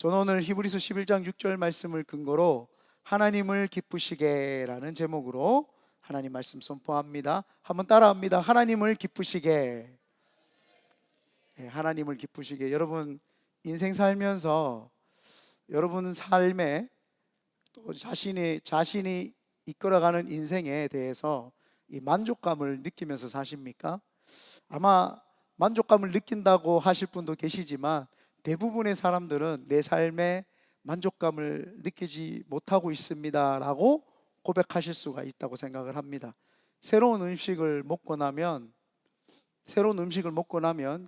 저는 오늘 히브리서 11장 6절 말씀을 근거로 하나님을 기쁘시게라는 제목으로 하나님 말씀 선포합니다. 한번 따라합니다. 하나님을 기쁘시게. 네, 하나님을 기쁘시게. 여러분 인생 살면서 여러분 삶에 또 자신이 이끌어가는 인생에 대해서 이 만족감을 느끼면서 사십니까? 아마 만족감을 느낀다고 하실 분도 계시지만 대부분의 사람들은 내 삶에 만족감을 느끼지 못하고 있습니다 라고 고백하실 수가 있다고 생각을 합니다. 새로운 음식을 먹고 나면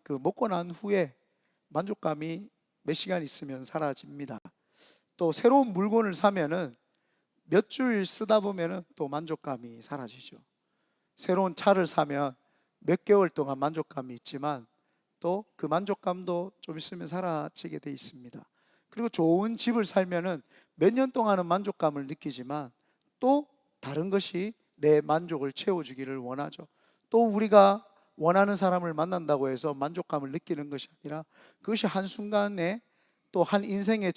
그 먹고 난 후에 만족감이 몇 시간 있으면 사라집니다. 또 새로운 물건을 사면은 몇 줄 쓰다 보면은 또 만족감이 사라지죠. 새로운 차를 사면 몇 개월 동안 만족감이 있지만 또 그 만족감도 좀 있으면 사라지게 돼 있습니다. 그리고 좋은 집을 살면은 몇 년 동안은 만족감을 느끼지만 또 다른 것이 내 만족을 채워주기를 원하죠. 또 우리가 원하는 사람을 만난다고 해서 만족감을 느끼는 것이 아니라 그것이 한순간에 또 한 인생의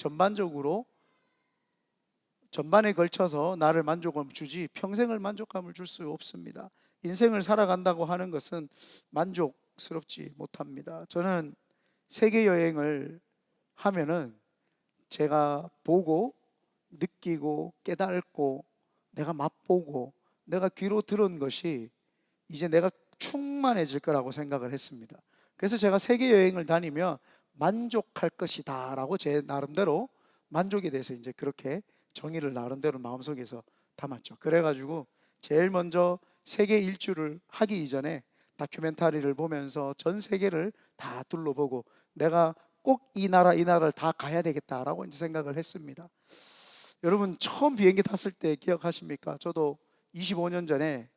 전반에 걸쳐서 나를 만족을 주지 평생을 만족감을 줄 수 없습니다. 인생을 살아간다고 하는 것은 만족스럽지 못합니다. 저는 세계 여행을 하면은 제가 보고 느끼고 깨닫고 내가 맛보고 내가 귀로 들은 것이 이제 내가 충만해질 거라고 생각을 했습니다. 그래서 제가 세계 여행을 다니며 만족할 것이다 라고 제 나름대로 만족에 대해서 이제 그렇게 정의를 나름대로 마음속에서 담았죠. 그래가지고 제일 먼저 세계 일주를 하기 이전에 다큐멘터리를 보면서 전 세계를 다 둘러보고 내가 꼭 이 나라를 다 가야 되겠다라고 이제 생각을 했습니다. 여러분 처음 비행기 탔을 때 기억하십니까? 저도 25년 전에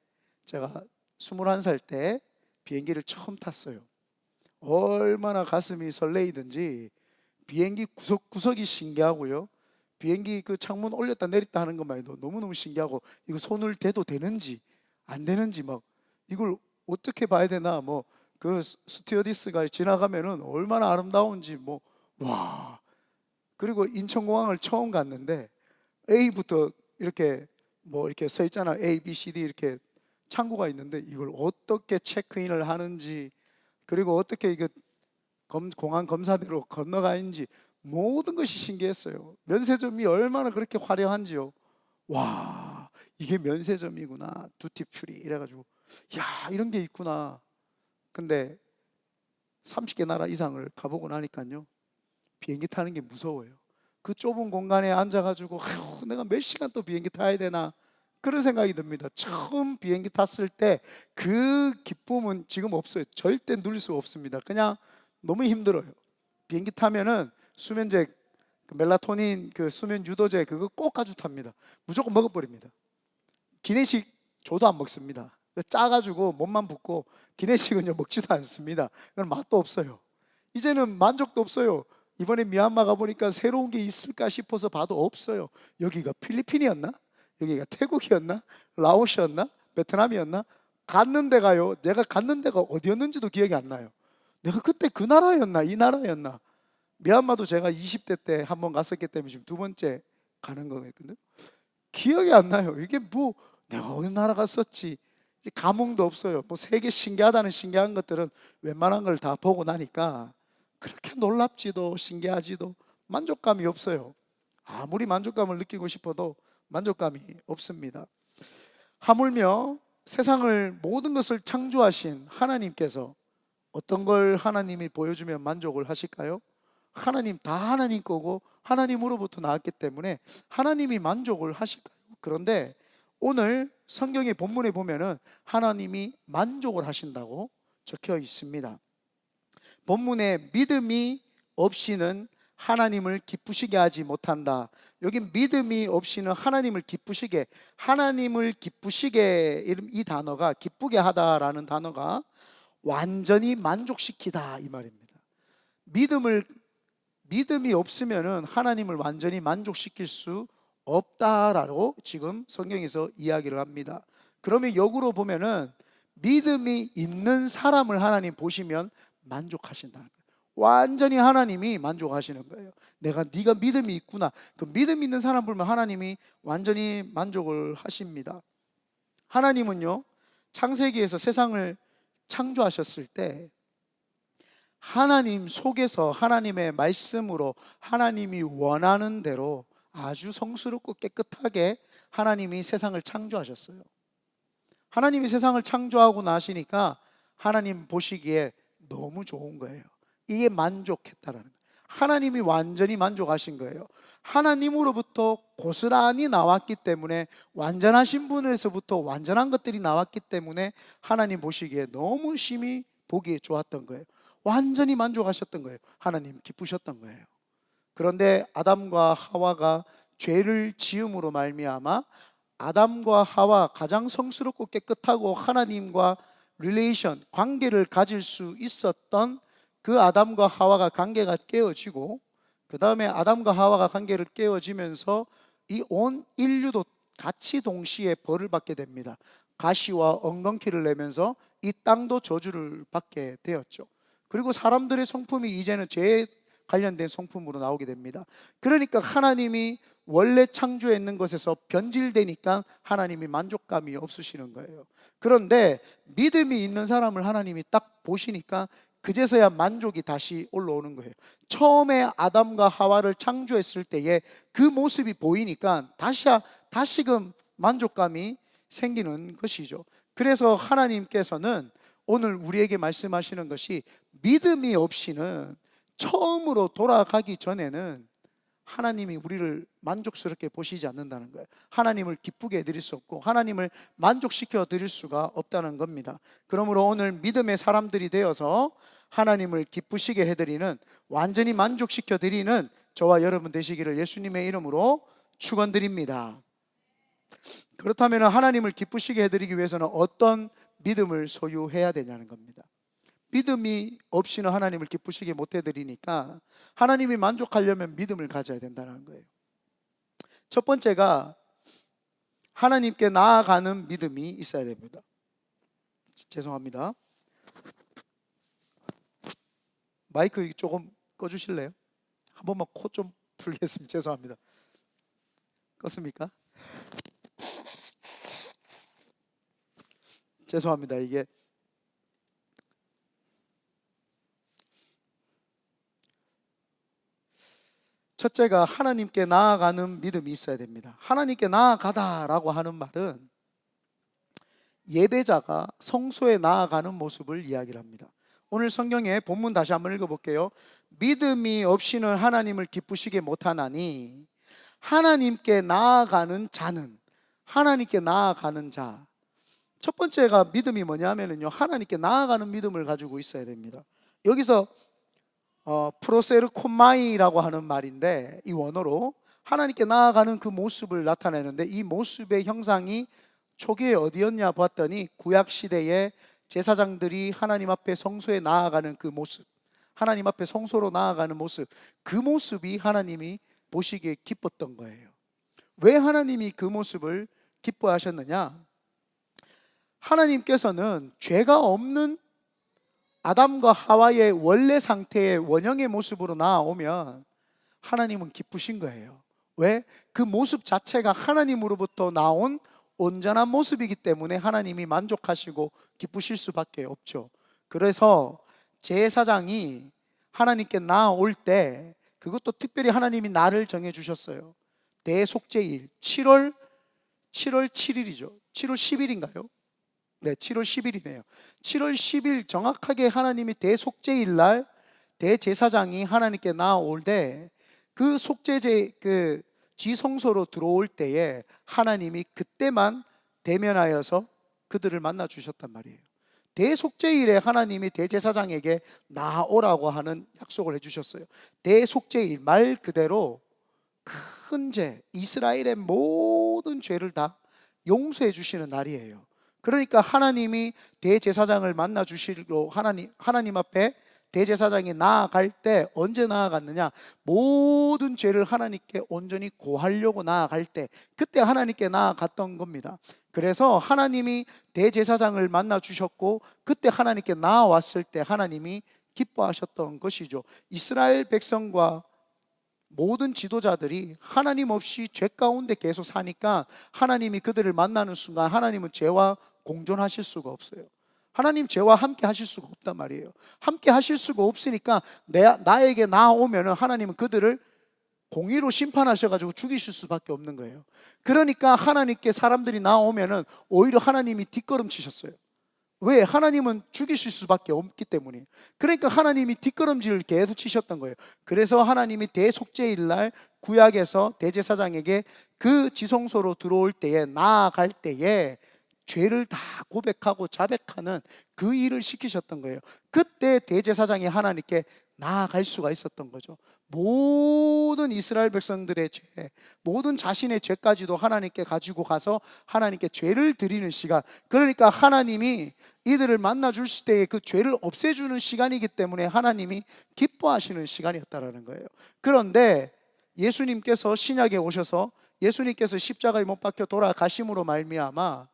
제가 21살 때 비행기를 처음 탔어요. 얼마나 가슴이 설레이든지 비행기 구석구석이 신기하고요. 비행기 그 창문 올렸다 내렸다 하는 것만 해도 너무너무 신기하고 이거 손을 대도 되는지 안 되는지 막 이걸 어떻게 봐야 되나 뭐 그 스튜어디스가 지나가면은 얼마나 아름다운지 뭐 와. 그리고 인천공항을 처음 갔는데 A부터 이렇게 뭐 이렇게 서 있잖아. A, B, C, D 이렇게 창구가 있는데 이걸 어떻게 체크인을 하는지 그리고 어떻게 이거 공항 검사대로 건너가는지 모든 것이 신기했어요. 면세점이 얼마나 그렇게 화려한지요. 와, 이게 면세점이구나. 두티퓨리 이래가지고 야, 이런 게 있구나. 근데 30개 나라 이상을 가보고 나니까요, 비행기 타는 게 무서워요. 그 좁은 공간에 앉아가지고 내가 몇 시간 또 비행기 타야 되나 그런 생각이 듭니다. 처음 비행기 탔을 때 그 기쁨은 지금 없어요. 절대 누릴 수 없습니다. 그냥 너무 힘들어요. 비행기 타면은 수면제, 멜라토닌 그 수면 유도제 그거 꼭 가지고 탑니다. 무조건 먹어버립니다. 기내식 저도 안 먹습니다. 짜가지고 몸만 붓고 기내식은요 먹지도 않습니다. 그건 맛도 없어요. 이제는 만족도 없어요. 이번에 미얀마 가보니까 새로운 게 있을까 싶어서 봐도 없어요. 여기가 필리핀이었나? 여기가 태국이었나? 라오스였나? 베트남이었나? 갔는 데가요, 내가 갔는 데가 어디였는지도 기억이 안 나요. 내가 그때 그 나라였나? 이 나라였나? 미얀마도 제가 20대 때 한번 갔었기 때문에 지금 두 번째 가는 거거든요. 기억이 안 나요. 이게 뭐 내가 어느 나라 갔었지? 감흥도 없어요. 뭐 세계 신기하다는 신기한 것들은 웬만한 걸 다 보고 나니까 그렇게 놀랍지도 신기하지도 만족감이 없어요. 아무리 만족감을 느끼고 싶어도 만족감이 없습니다. 하물며 세상을 모든 것을 창조하신 하나님께서 어떤 걸 하나님이 보여주면 만족을 하실까요? 하나님 다 하나님 거고 하나님으로부터 나왔기 때문에 하나님이 만족을 하실까요? 그런데 오늘 성경의 본문에 보면은 하나님이 만족을 하신다고 적혀 있습니다. 본문에 믿음이 없이는 하나님을 기쁘시게 하지 못한다. 여기 믿음이 없이는 하나님을 기쁘시게 이 단어가 기쁘게 하다라는 단어가 완전히 만족시키다 이 말입니다. 믿음이 없으면은 하나님을 완전히 만족시킬 수 없다라고 지금 성경에서 이야기를 합니다. 그러면 역으로 보면은 믿음이 있는 사람을 하나님 보시면 만족하신다는 거예요. 완전히 하나님이 만족하시는 거예요. 네가 믿음이 있구나. 그 믿음 있는 사람 보면 하나님이 완전히 만족을 하십니다. 하나님은요, 창세기에서 세상을 창조하셨을 때 하나님 속에서 하나님의 말씀으로 하나님이 원하는 대로 아주 성스럽고 깨끗하게 하나님이 세상을 창조하셨어요. 하나님이 세상을 창조하고 나시니까 하나님 보시기에 너무 좋은 거예요. 이게 만족했다라는 거예요. 하나님이 완전히 만족하신 거예요. 하나님으로부터 고스란히 나왔기 때문에, 완전하신 분에서부터 완전한 것들이 나왔기 때문에 하나님 보시기에 너무 심히 보기에 좋았던 거예요. 완전히 만족하셨던 거예요. 하나님 기쁘셨던 거예요. 그런데 아담과 하와가 죄를 지음으로 말미암아 아담과 하와, 가장 성스럽고 깨끗하고 하나님과 릴레이션, 관계를 가질 수 있었던 그 아담과 하와가 관계가 깨어지고, 그 다음에 아담과 하와가 관계를 깨어지면서 이 온 인류도 같이 동시에 벌을 받게 됩니다. 가시와 엉겅퀴를 내면서 이 땅도 저주를 받게 되었죠. 그리고 사람들의 성품이 이제는 죄에 관련된 성품으로 나오게 됩니다. 그러니까 하나님이 원래 창조했는 것에서 변질되니까 하나님이 만족감이 없으시는 거예요. 그런데 믿음이 있는 사람을 하나님이 딱 보시니까 그제서야 만족이 다시 올라오는 거예요. 처음에 아담과 하와를 창조했을 때의 그 모습이 보이니까 다시금 만족감이 생기는 것이죠. 그래서 하나님께서는 오늘 우리에게 말씀하시는 것이, 믿음이 없이는, 처음으로 돌아가기 전에는 하나님이 우리를 만족스럽게 보시지 않는다는 거예요. 하나님을 기쁘게 해드릴 수 없고 하나님을 만족시켜 드릴 수가 없다는 겁니다. 그러므로 오늘 믿음의 사람들이 되어서 하나님을 기쁘시게 해드리는, 완전히 만족시켜 드리는 저와 여러분 되시기를 예수님의 이름으로 축원드립니다. 그렇다면 하나님을 기쁘시게 해드리기 위해서는 어떤 믿음을 소유해야 되냐는 겁니다. 믿음이 없이는 하나님을 기쁘시게 못 해드리니까 하나님이 만족하려면 믿음을 가져야 된다는 거예요. 첫 번째가 하나님께 나아가는 믿음이 있어야 됩니다. 죄송합니다. 마이크 조금 꺼주실래요? 한 번만 코 좀 풀겠습니다. 죄송합니다. 껐습니까? 죄송합니다. 이게 첫째가 하나님께 나아가는 믿음이 있어야 됩니다. 하나님께 나아가다라고 하는 말은 예배자가 성소에 나아가는 모습을 이야기를 합니다. 오늘 성경의 본문 다시 한번 읽어볼게요. 믿음이 없이는 하나님을 기쁘시게 못하나니 하나님께 나아가는 자는, 하나님께 나아가는 자. 첫 번째가 믿음이 뭐냐면요, 하나님께 나아가는 믿음을 가지고 있어야 됩니다. 여기서 프로세르코마이라고 하는 말인데, 이 원어로 하나님께 나아가는 그 모습을 나타내는데, 이 모습의 형상이 초기에 어디였냐 봤더니 구약 시대에 제사장들이 하나님 앞에 성소에 나아가는 그 모습, 하나님 앞에 성소로 나아가는 모습, 그 모습이 하나님이 보시기에 기뻤던 거예요. 왜 하나님이 그 모습을 기뻐하셨느냐? 하나님께서는 죄가 없는 아담과 하와의 원래 상태의 원형의 모습으로 나아오면 하나님은 기쁘신 거예요. 왜? 그 모습 자체가 하나님으로부터 나온 온전한 모습이기 때문에 하나님이 만족하시고 기쁘실 수밖에 없죠. 그래서 제사장이 하나님께 나아올 때, 그것도 특별히 하나님이 날을 정해 주셨어요. 대속죄일 7월 7일이죠. 7월 10일인가요? 네, 7월 10일이네요. 7월 10일 정확하게 하나님이 대속죄일 날 대제사장이 하나님께 나아올 때, 그 속죄제 그 지성소로 들어올 때에 하나님이 그때만 대면하여서 그들을 만나 주셨단 말이에요. 대속죄일에 하나님이 대제사장에게 나오라고 하는 약속을 해주셨어요. 대속죄일 말 그대로 큰 죄, 이스라엘의 모든 죄를 다 용서해 주시는 날이에요. 그러니까 하나님이 대제사장을 만나 주시러 하나님 앞에 대제사장이 나아갈 때, 언제 나아갔느냐? 모든 죄를 하나님께 온전히 고하려고 나아갈 때, 그때 하나님께 나아갔던 겁니다. 그래서 하나님이 대제사장을 만나 주셨고, 그때 하나님께 나아왔을 때 하나님이 기뻐하셨던 것이죠. 이스라엘 백성과 모든 지도자들이 하나님 없이 죄 가운데 계속 사니까 하나님이 그들을 만나는 순간 하나님은 죄와 공존하실 수가 없어요. 하나님 죄와 함께 하실 수가 없단 말이에요. 함께 하실 수가 없으니까 나에게 나오면은 하나님은 그들을 공의로 심판하셔가지고 죽이실 수밖에 없는 거예요. 그러니까 하나님께 사람들이 나오면은 오히려 하나님이 뒷걸음치셨어요. 왜? 하나님은 죽이실 수밖에 없기 때문에. 그러니까 하나님이 뒷걸음질을 계속 치셨던 거예요. 그래서 하나님이 대속죄일 날 구약에서 대제사장에게 그 지성소로 들어올 때에, 나아갈 때에 죄를 다 고백하고 자백하는 그 일을 시키셨던 거예요. 그때 대제사장이 하나님께 나아갈 수가 있었던 거죠. 모든 이스라엘 백성들의 죄, 모든 자신의 죄까지도 하나님께 가지고 가서 하나님께 죄를 드리는 시간, 그러니까 하나님이 이들을 만나 주실 때에 그 죄를 없애주는 시간이기 때문에 하나님이 기뻐하시는 시간이었다라는 거예요. 그런데 예수님께서 신약에 오셔서 예수님께서 십자가에 못 박혀 돌아가심으로 말미암아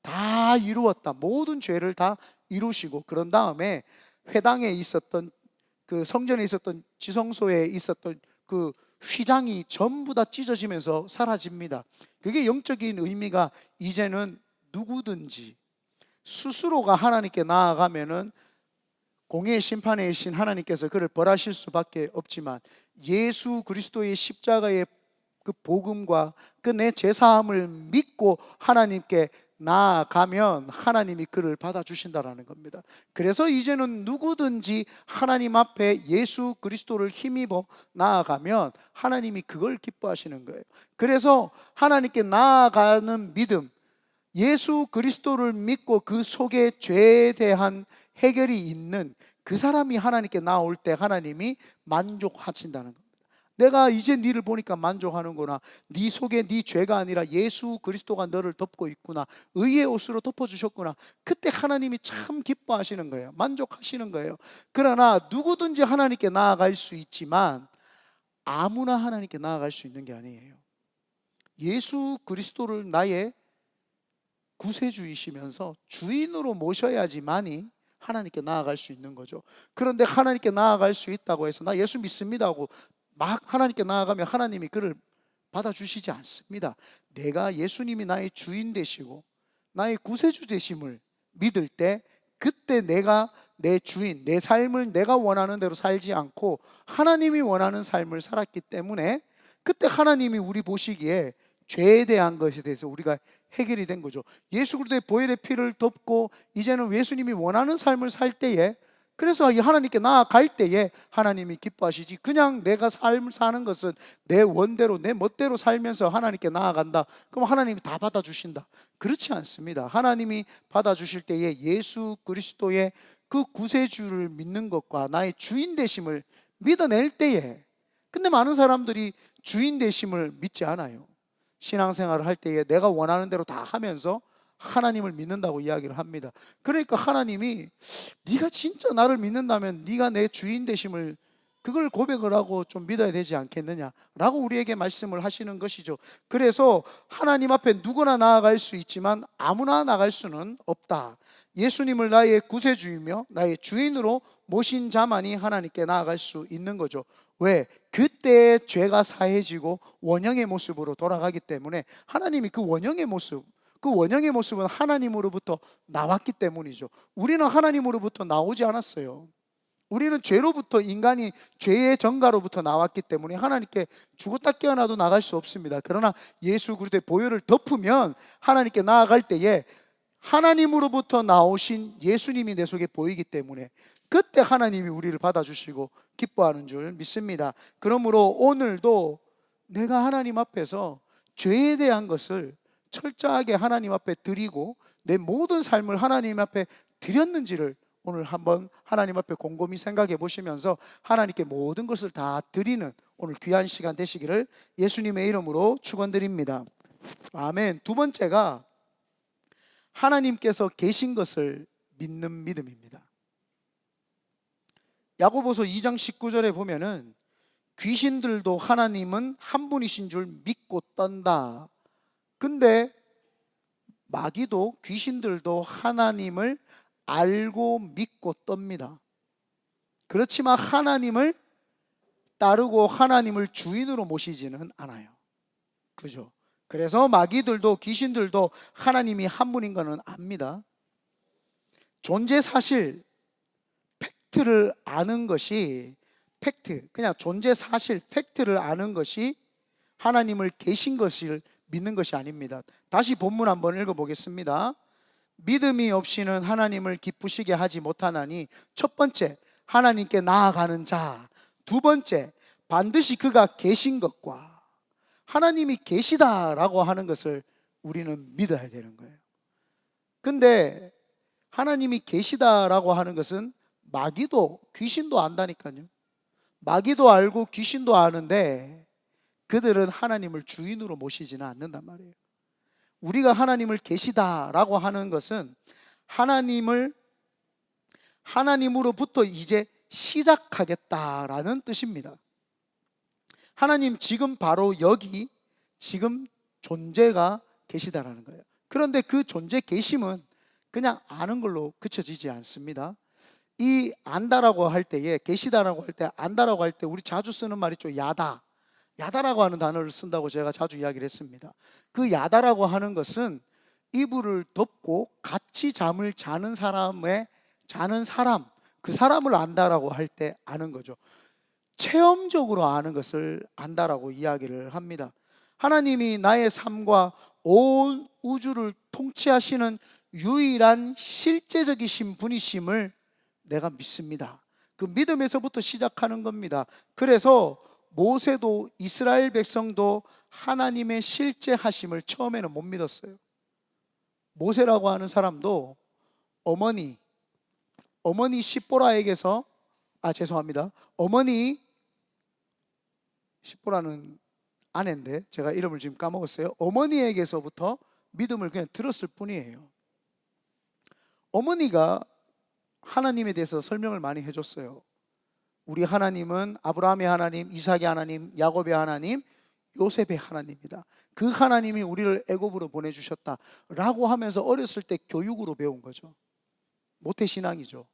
다 이루었다, 모든 죄를 다 이루시고 그런 다음에 회당에 있었던 그 성전에 있었던 지성소에 있었던 그 휘장이 전부 다 찢어지면서 사라집니다. 그게 영적인 의미가, 이제는 누구든지 스스로가 하나님께 나아가면은 공의의 심판의 신 하나님께서 그를 벌하실 수밖에 없지만, 예수 그리스도의 십자가의 그 복음과 그 내 죄사함을 믿고 하나님께 나아가면 하나님이 그를 받아주신다라는 겁니다. 그래서 이제는 누구든지 하나님 앞에 예수 그리스도를 힘입어 나아가면 하나님이 그걸 기뻐하시는 거예요. 그래서 하나님께 나아가는 믿음, 예수 그리스도를 믿고 그 속에 죄에 대한 해결이 있는 그 사람이 하나님께 나올 때 하나님이 만족하신다는 겁니다. 내가 이제 네를 보니까 만족하는구나, 네 속에 네 죄가 아니라 예수 그리스도가 너를 덮고 있구나, 의의 옷으로 덮어주셨구나, 그때 하나님이 참 기뻐하시는 거예요. 만족하시는 거예요. 그러나 누구든지 하나님께 나아갈 수 있지만 아무나 하나님께 나아갈 수 있는 게 아니에요. 예수 그리스도를 나의 구세주이시면서 주인으로 모셔야지만이 하나님께 나아갈 수 있는 거죠. 그런데 하나님께 나아갈 수 있다고 해서 나 예수 믿습니다 하고 막 하나님께 나아가면 하나님이 그를 받아주시지 않습니다. 내가 예수님이 나의 주인 되시고 나의 구세주 되심을 믿을 때, 그때 내가 내 주인, 내 삶을 내가 원하는 대로 살지 않고 하나님이 원하는 삶을 살았기 때문에 그때 하나님이 우리 보시기에 죄에 대한 것에 대해서 우리가 해결이 된 거죠. 예수 그리스도의 보혈의 피를 덮고 이제는 예수님이 원하는 삶을 살 때에, 그래서 하나님께 나아갈 때에 하나님이 기뻐하시지, 그냥 내가 삶을 사는 것은 내 원대로 내 멋대로 살면서 하나님께 나아간다, 그럼 하나님이 다 받아주신다, 그렇지 않습니다. 하나님이 받아주실 때에 예수 그리스도의 그 구세주를 믿는 것과 나의 주인 되심을 믿어낼 때에, 근데 많은 사람들이 주인 되심을 믿지 않아요. 신앙생활을 할 때에 내가 원하는 대로 다 하면서 하나님을 믿는다고 이야기를 합니다. 그러니까 하나님이 네가 진짜 나를 믿는다면 네가 내 주인 되심을, 그걸 고백을 하고 좀 믿어야 되지 않겠느냐라고 우리에게 말씀을 하시는 것이죠. 그래서 하나님 앞에 누구나 나아갈 수 있지만 아무나 나갈 수는 없다. 예수님을 나의 구세주이며 나의 주인으로 모신 자만이 하나님께 나아갈 수 있는 거죠. 왜? 그때 죄가 사해지고 원형의 모습으로 돌아가기 때문에 하나님이 그 원형의 모습, 그 원형의 모습은 하나님으로부터 나왔기 때문이죠. 우리는 하나님으로부터 나오지 않았어요. 우리는 죄로부터, 인간이 죄의 정가로부터 나왔기 때문에 하나님께 죽었다 깨어나도 나갈 수 없습니다. 그러나 예수 그리스도의 보혈을 덮으면 하나님께 나아갈 때에 하나님으로부터 나오신 예수님이 내 속에 보이기 때문에 그때 하나님이 우리를 받아주시고 기뻐하는 줄 믿습니다. 그러므로 오늘도 내가 하나님 앞에서 죄에 대한 것을 철저하게 하나님 앞에 드리고 내 모든 삶을 하나님 앞에 드렸는지를 오늘 한번 하나님 앞에 곰곰이 생각해 보시면서 하나님께 모든 것을 다 드리는 오늘 귀한 시간 되시기를 예수님의 이름으로 축원드립니다. 아멘. 두 번째가 하나님께서 계신 것을 믿는 믿음입니다. 야고보서 2장 19절에 보면은 귀신들도 하나님은 한 분이신 줄 믿고 떤다. 근데 마귀도 귀신들도 하나님을 알고 믿고 떱니다. 그렇지만 하나님을 따르고 하나님을 주인으로 모시지는 않아요. 그죠? 그래서 마귀들도 귀신들도 하나님이 한 분인 거는 압니다. 존재 사실, 팩트를 아는 것이, 그냥 존재 사실, 팩트를 아는 것이 하나님을 계신 것을 믿는 것이 아닙니다. 다시 본문 한번 읽어보겠습니다. 믿음이 없이는 하나님을 기쁘시게 하지 못하나니, 첫 번째, 하나님께 나아가는 자. 두 번째, 반드시 그가 계신 것과, 하나님이 계시다라고 하는 것을 우리는 믿어야 되는 거예요. 근데 하나님이 계시다라고 하는 것은 마귀도 귀신도 안다니까요. 마귀도 알고 귀신도 아는데 그들은 하나님을 주인으로 모시지는 않는단 말이에요. 우리가 하나님을 계시다라고 하는 것은 하나님으로부터 이제 시작하겠다라는 뜻입니다. 하나님 지금 바로 여기 지금 존재가 계시다라는 거예요. 그런데 그 존재 계심은 그냥 아는 걸로 그쳐지지 않습니다. 이 안다라고 할 때에, 계시다라고 할 때, 안다라고 할 때 우리 자주 쓰는 말이 좀 야다라고 하는 단어를 쓴다고 제가 자주 이야기를 했습니다. 그 야다라고 하는 것은 이불을 덮고 같이 잠을 자는 사람, 그 사람을 안다라고 할 때 아는 거죠. 체험적으로 아는 것을 안다라고 이야기를 합니다. 하나님이 나의 삶과 온 우주를 통치하시는 유일한 실제적이신 분이심을 내가 믿습니다. 그 믿음에서부터 시작하는 겁니다. 그래서 모세도 이스라엘 백성도 하나님의 실제 하심을 처음에는 못 믿었어요. 모세라고 하는 사람도 어머니 시보라에게서 어머니 시보라는 아내인데 제가 이름을 지금 까먹었어요. 어머니에게서부터 믿음을 그냥 들었을 뿐이에요. 어머니가 하나님에 대해서 설명을 많이 해줬어요. 우리 하나님은 아브라함의 하나님, 이삭의 하나님, 야곱의 하나님, 요셉의 하나님이다. 그 하나님이 우리를 애굽으로 보내주셨다라고 하면서 어렸을 때 교육으로 배운 거죠. 모태신앙이죠.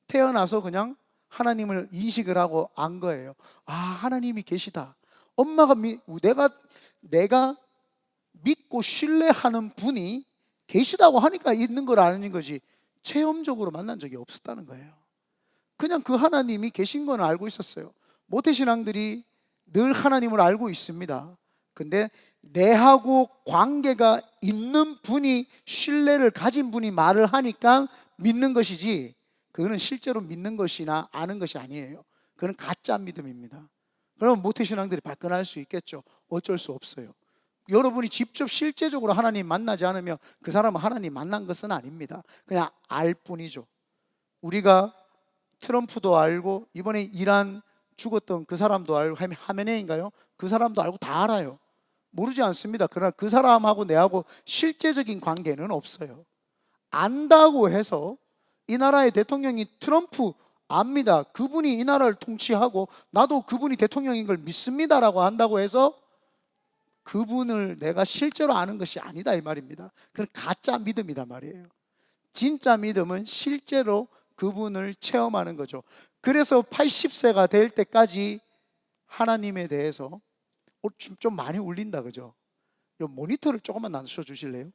태어나서 그냥 하나님을 인식을 하고 안 거예요. 아, 하나님이 계시다. 엄마가 내가 믿고 신뢰하는 분이 계시다고 하니까 있는 걸 아는 거지 체험적으로 만난 적이 없었다는 거예요. 그냥 그 하나님이 계신 건 알고 있었어요. 모태신앙들이 늘 하나님을 알고 있습니다. 근데 내하고 관계가 있는 분이, 신뢰를 가진 분이 말을 하니까 믿는 것이지, 그거는 실제로 믿는 것이나 아는 것이 아니에요. 그건 가짜 믿음입니다. 그럼 모태신앙들이 발끈할 수 있겠죠. 어쩔 수 없어요. 여러분이 직접 실제적으로 하나님 만나지 않으면 그 사람은 하나님 만난 것은 아닙니다. 그냥 알 뿐이죠. 우리가 트럼프도 알고, 이번에 이란 죽었던 그 사람도 알고, 하메네인가요? 그 사람도 알고 다 알아요. 모르지 않습니다. 그러나 그 사람하고 내하고 실제적인 관계는 없어요. 안다고 해서 이 나라의 대통령이 트럼프 압니다. 그분이 이 나라를 통치하고 나도 그분이 대통령인 걸 믿습니다라고 한다고 해서 그분을 내가 실제로 아는 것이 아니다 이 말입니다. 그건 가짜 믿음이다 말이에요. 진짜 믿음은 실제로 그분을 체험하는 거죠. 그래서 80세가 될 때까지 하나님에 대해서 좀 많이 울린다, 그죠? 이 모니터를 조금만 낮춰 주실래요?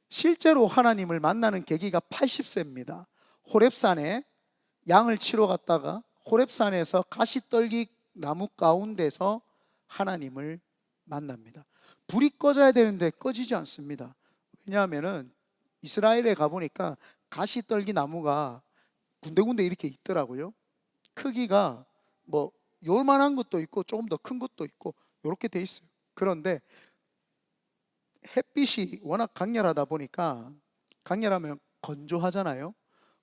실제로 하나님을 만나는 계기가 80세입니다. 호렙산에 양을 치러 갔다가 호렙산에서 가시떨기 나무 가운데서 하나님을 만납니다. 불이 꺼져야 되는데 꺼지지 않습니다. 왜냐하면 이스라엘에 가보니까 가시떨기 나무가 군데군데 이렇게 있더라고요. 크기가 뭐 요만한 것도 있고 조금 더 큰 것도 있고 이렇게 돼 있어요. 그런데 햇빛이 워낙 강렬하다 보니까, 강렬하면 건조하잖아요.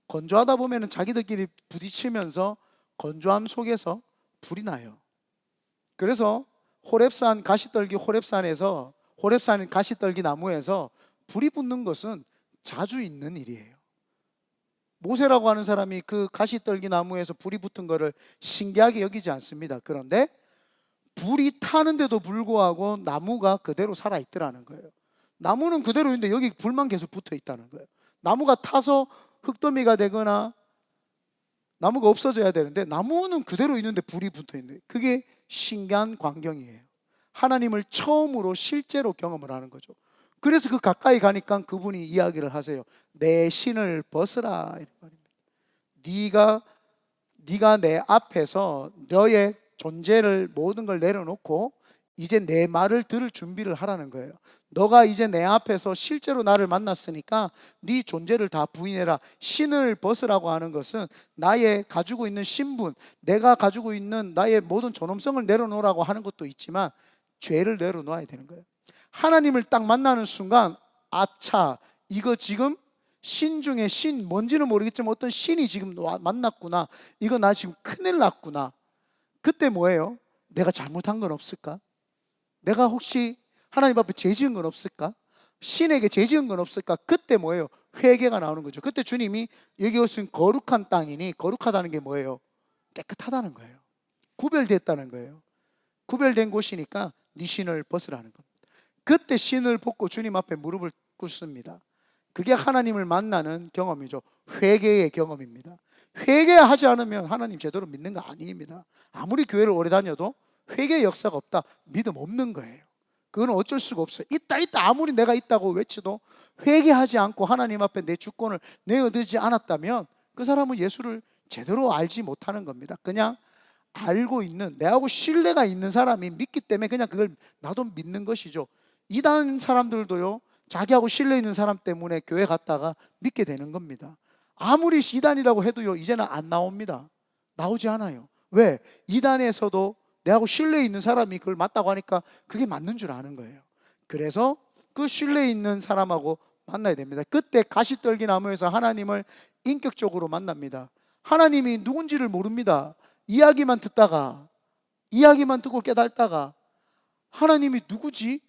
건조하다 보면 자기들끼리 부딪히면서 건조함 속에서 불이 나요. 그래서 호렙산 가시떨기 나무에서 불이 붙는 것은 자주 있는 일이에요. 모세라고 하는 사람이 그 가시떨기 나무에서 불이 붙은 것을 신기하게 여기지 않습니다. 그런데 불이 타는데도 불구하고 나무가 그대로 살아있더라는 거예요. 나무는 그대로 있는데 여기 불만 계속 붙어 있다는 거예요. 나무가 타서 흙더미가 되거나 나무가 없어져야 되는데 나무는 그대로 있는데 불이 붙어 있는 거예요. 그게 신기한 광경이에요. 하나님을 처음으로 실제로 경험을 하는 거죠. 그래서 그 가까이 가니까 그분이 이야기를 하세요. 내 신을 벗으라 이런 말입니다. 네가 내 앞에서 너의 존재를 모든 걸 내려놓고 이제 내 말을 들을 준비를 하라는 거예요. 너가 이제 내 앞에서 실제로 나를 만났으니까 네 존재를 다 부인해라. 신을 벗으라고 하는 것은 나의 가지고 있는 신분, 내가 가지고 있는 나의 모든 존엄성을 내려놓으라고 하는 것도 있지만 죄를 내려놓아야 되는 거예요. 하나님을 딱 만나는 순간 아차, 이거 지금 신 중에 신 뭔지는 모르겠지만 어떤 신이 지금 만났구나, 이거 나 지금 큰일 났구나. 그때 뭐예요? 내가 잘못한 건 없을까? 내가 혹시 하나님 앞에 죄 지은 건 없을까? 신에게 죄 지은 건 없을까? 그때 뭐예요? 회개가 나오는 거죠. 그때 주님이 여기것은 거룩한 땅이니, 거룩하다는 게 뭐예요? 깨끗하다는 거예요. 구별됐다는 거예요. 구별된 곳이니까 네 신을 벗으라는 겁니다. 그때 신을 벗고 주님 앞에 무릎을 꿇습니다. 그게 하나님을 만나는 경험이죠. 회개의 경험입니다. 회개하지 않으면 하나님 제대로 믿는 거 아닙니다. 아무리 교회를 오래 다녀도 회개의 역사가 없다, 믿음 없는 거예요. 그건 어쩔 수가 없어요. 있다 아무리 내가 있다고 외쳐도 회개하지 않고 하나님 앞에 내 주권을 내어드리지 않았다면 그 사람은 예수를 제대로 알지 못하는 겁니다. 그냥 알고 있는, 내하고 신뢰가 있는 사람이 믿기 때문에 그냥 그걸 나도 믿는 것이죠. 이단 사람들도요, 자기하고 신뢰 있는 사람 때문에 교회 갔다가 믿게 되는 겁니다. 아무리 이단이라고 해도요, 이제는 안 나옵니다. 나오지 않아요. 왜? 이단에서도 내하고 신뢰 있는 사람이 그걸 맞다고 하니까 그게 맞는 줄 아는 거예요. 그래서 그 신뢰 있는 사람하고 만나야 됩니다. 그때 가시떨기 나무에서 하나님을 인격적으로 만납니다. 하나님이 누군지를 모릅니다. 이야기만 듣고 깨닫다가 하나님이 누구지?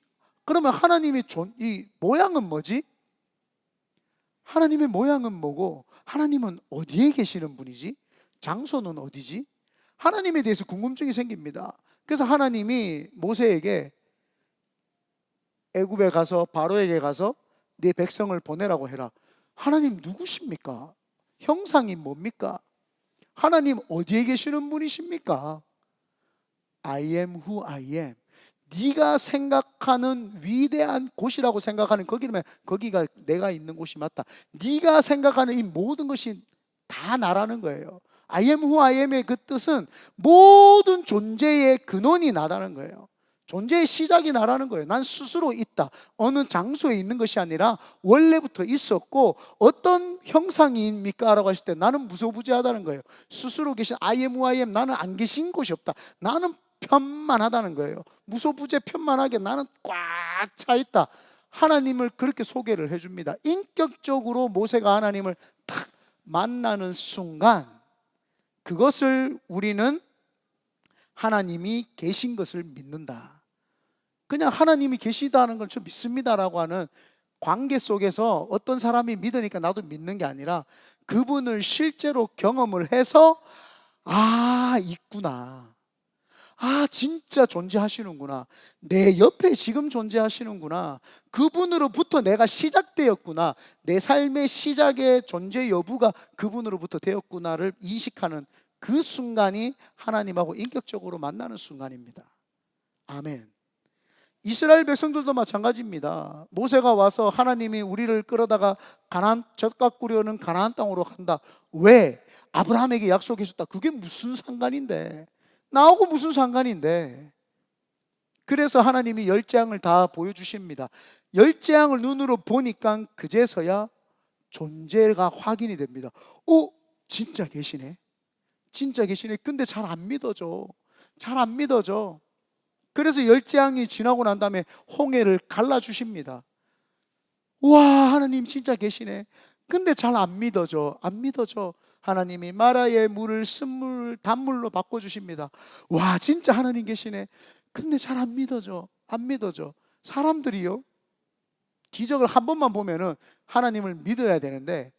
그러면 하나님의 이 모양은 뭐지? 하나님의 모양은 뭐고 하나님은 어디에 계시는 분이지? 장소는 어디지? 하나님에 대해서 궁금증이 생깁니다. 그래서 하나님이 모세에게 애굽에 가서 바로에게 가서 네 백성을 보내라고 해라. 하나님 누구십니까? 형상이 뭡니까? 하나님 어디에 계시는 분이십니까? I am who I am. 네가 생각하는 위대한 곳이라고 생각하는 거기가 내가 있는 곳이 맞다. 네가 생각하는 이 모든 것이 다 나라는 거예요. I am who I am의 그 뜻은 모든 존재의 근원이 나라는 거예요. 존재의 시작이 나라는 거예요. 난 스스로 있다. 어느 장소에 있는 것이 아니라 원래부터 있었고, 어떤 형상입니까? 라고 하실 때 나는 무소부재하다는 거예요. 스스로 계신 I am who I am, 나는 안 계신 곳이 없다. 나는 편만하다는 거예요. 무소부재 편만하게 나는 꽉 차 있다. 하나님을 그렇게 소개를 해줍니다. 인격적으로 모세가 하나님을 탁 만나는 순간, 그것을 우리는 하나님이 계신 것을 믿는다. 그냥 하나님이 계시다는 걸 저 믿습니다라고 하는 관계 속에서 어떤 사람이 믿으니까 나도 믿는 게 아니라 그분을 실제로 경험을 해서 있구나. 진짜 존재하시는구나. 내 옆에 지금 존재하시는구나. 그분으로부터 내가 시작되었구나. 내 삶의 시작의 존재 여부가 그분으로부터 되었구나를 인식하는 그 순간이 하나님하고 인격적으로 만나는 순간입니다. 아멘. 이스라엘 백성들도 마찬가지입니다. 모세가 와서 하나님이 우리를 끌어다가 가나안, 젖과 꿀이 가나안 땅으로 간다. 왜? 아브라함에게 약속해 줬다. 그게 무슨 상관인데? 나하고 무슨 상관인데? 그래서 하나님이 10재앙을 다 보여주십니다. 10재앙을 눈으로 보니까 그제서야 존재가 확인이 됩니다. 진짜 계시네. 진짜 계시네. 근데 잘 안 믿어져. 잘 안 믿어져. 그래서 10재앙이 지나고 난 다음에 홍해를 갈라주십니다. 와, 하나님 진짜 계시네. 근데 잘 안 믿어져. 안 믿어져. 하나님이 마라의 물을 단물로 바꿔주십니다. 와, 진짜 하나님 계시네. 근데 잘 안 믿어져. 안 믿어져. 사람들이요, 기적을 한 번만 보면은 하나님을 믿어야 되는데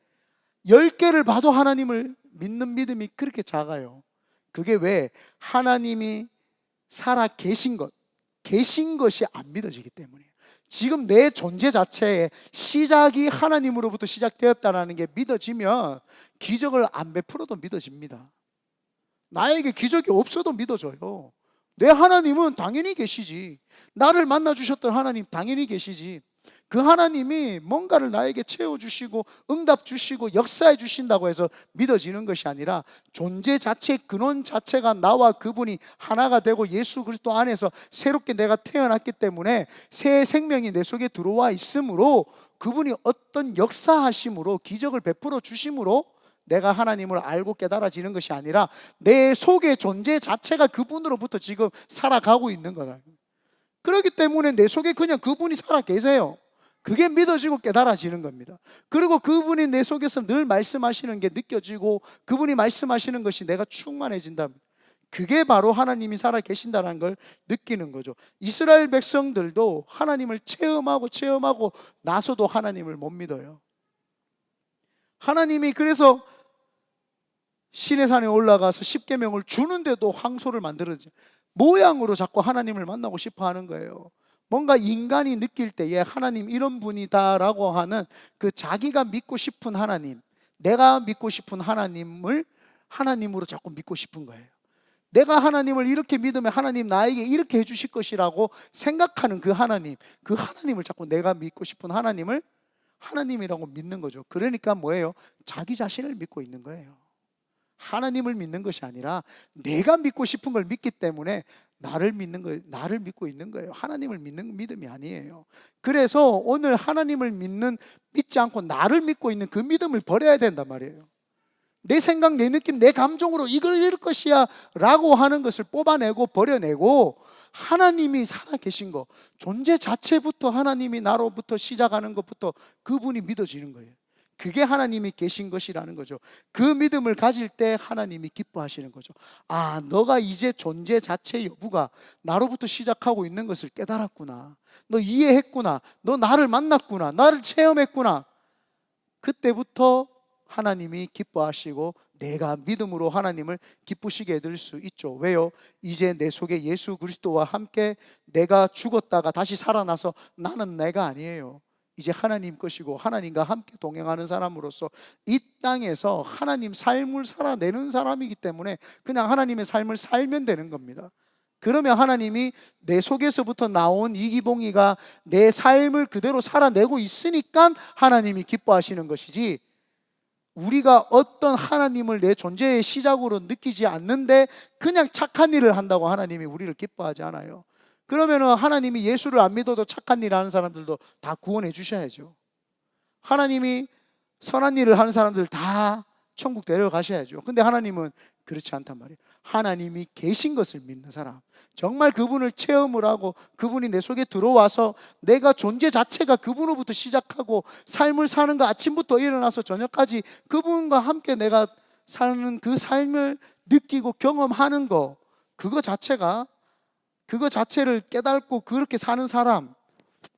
10개를 봐도 하나님을 믿는 믿음이 그렇게 작아요. 그게 왜? 하나님이 살아 계신 것이 안 믿어지기 때문이에요. 지금 내 존재 자체의 시작이 하나님으로부터 시작되었다는 게 믿어지면 기적을 안 베풀어도 믿어집니다. 나에게 기적이 없어도 믿어져요. 내 하나님은 당연히 계시지. 나를 만나 주셨던 하나님 당연히 계시지. 그 하나님이 뭔가를 나에게 채워주시고 응답 주시고 역사해 주신다고 해서 믿어지는 것이 아니라 존재 자체, 근원 자체가 나와 그분이 하나가 되고 예수 그리스도 안에서 새롭게 내가 태어났기 때문에 새 생명이 내 속에 들어와 있으므로 그분이 어떤 역사하심으로 기적을 베풀어 주심으로 내가 하나님을 알고 깨달아지는 것이 아니라 내 속의 존재 자체가 그분으로부터 지금 살아가고 있는 거다. 그렇기 때문에 내 속에 그냥 그분이 살아 계세요. 그게 믿어지고 깨달아지는 겁니다. 그리고 그분이 내 속에서 늘 말씀하시는 게 느껴지고 그분이 말씀하시는 것이 내가 충만해진다. 그게 바로 하나님이 살아 계신다는 걸 느끼는 거죠. 이스라엘 백성들도 하나님을 체험하고 나서도 하나님을 못 믿어요. 하나님이 그래서 시내산에 올라가서 십계명을 주는데도 황소를 만들어지 모양으로 자꾸 하나님을 만나고 싶어 하는 거예요. 뭔가 인간이 느낄 때에 하나님 이런 분이다라고 하는 그 자기가 믿고 싶은 하나님, 내가 믿고 싶은 하나님을 하나님으로 자꾸 믿고 싶은 거예요. 내가 하나님을 이렇게 믿으면 하나님 나에게 이렇게 해주실 것이라고 생각하는 그 하나님을 자꾸 내가 믿고 싶은 하나님을 하나님이라고 믿는 거죠. 그러니까 뭐예요? 자기 자신을 믿고 있는 거예요. 하나님을 믿는 것이 아니라 내가 믿고 싶은 걸 믿기 때문에 나를 믿고 있는 거예요. 하나님을 믿는 믿음이 아니에요. 그래서 오늘 하나님을 믿지 않고 나를 믿고 있는 그 믿음을 버려야 된단 말이에요. 내 생각, 내 느낌, 내 감정으로 이걸 이럴 것이야 라고 하는 것을 뽑아내고 버려내고 하나님이 살아계신 거, 존재 자체부터 하나님이 나로부터 시작하는 것부터 그분이 믿어지는 거예요. 그게 하나님이 계신 것이라는 거죠. 그 믿음을 가질 때 하나님이 기뻐하시는 거죠. 아, 너가 이제 존재 자체 여부가 나로부터 시작하고 있는 것을 깨달았구나. 너 이해했구나. 너 나를 만났구나. 나를 체험했구나. 그때부터 하나님이 기뻐하시고 내가 믿음으로 하나님을 기쁘시게 해드릴 수 있죠. 왜요? 이제 내 속에 예수 그리스도와 함께 내가 죽었다가 다시 살아나서 나는 내가 아니에요. 이제 하나님 것이고 하나님과 함께 동행하는 사람으로서 이 땅에서 하나님 삶을 살아내는 사람이기 때문에 그냥 하나님의 삶을 살면 되는 겁니다. 그러면 하나님이 내 속에서부터 나온 이기봉이가 내 삶을 그대로 살아내고 있으니까 하나님이 기뻐하시는 것이지, 우리가 어떤 하나님을 내 존재의 시작으로 느끼지 않는데 그냥 착한 일을 한다고 하나님이 우리를 기뻐하지 않아요. 그러면 하나님이 예수를 안 믿어도 착한 일 하는 사람들도 다 구원해 주셔야죠. 하나님이 선한 일을 하는 사람들 다 천국 데려가셔야죠. 근데 하나님은 그렇지 않단 말이에요. 하나님이 계신 것을 믿는 사람, 정말 그분을 체험을 하고 그분이 내 속에 들어와서 내가 존재 자체가 그분으로부터 시작하고 삶을 사는 거, 아침부터 일어나서 저녁까지 그분과 함께 내가 사는 그 삶을 느끼고 경험하는 거, 그거 자체를 깨닫고 그렇게 사는 사람,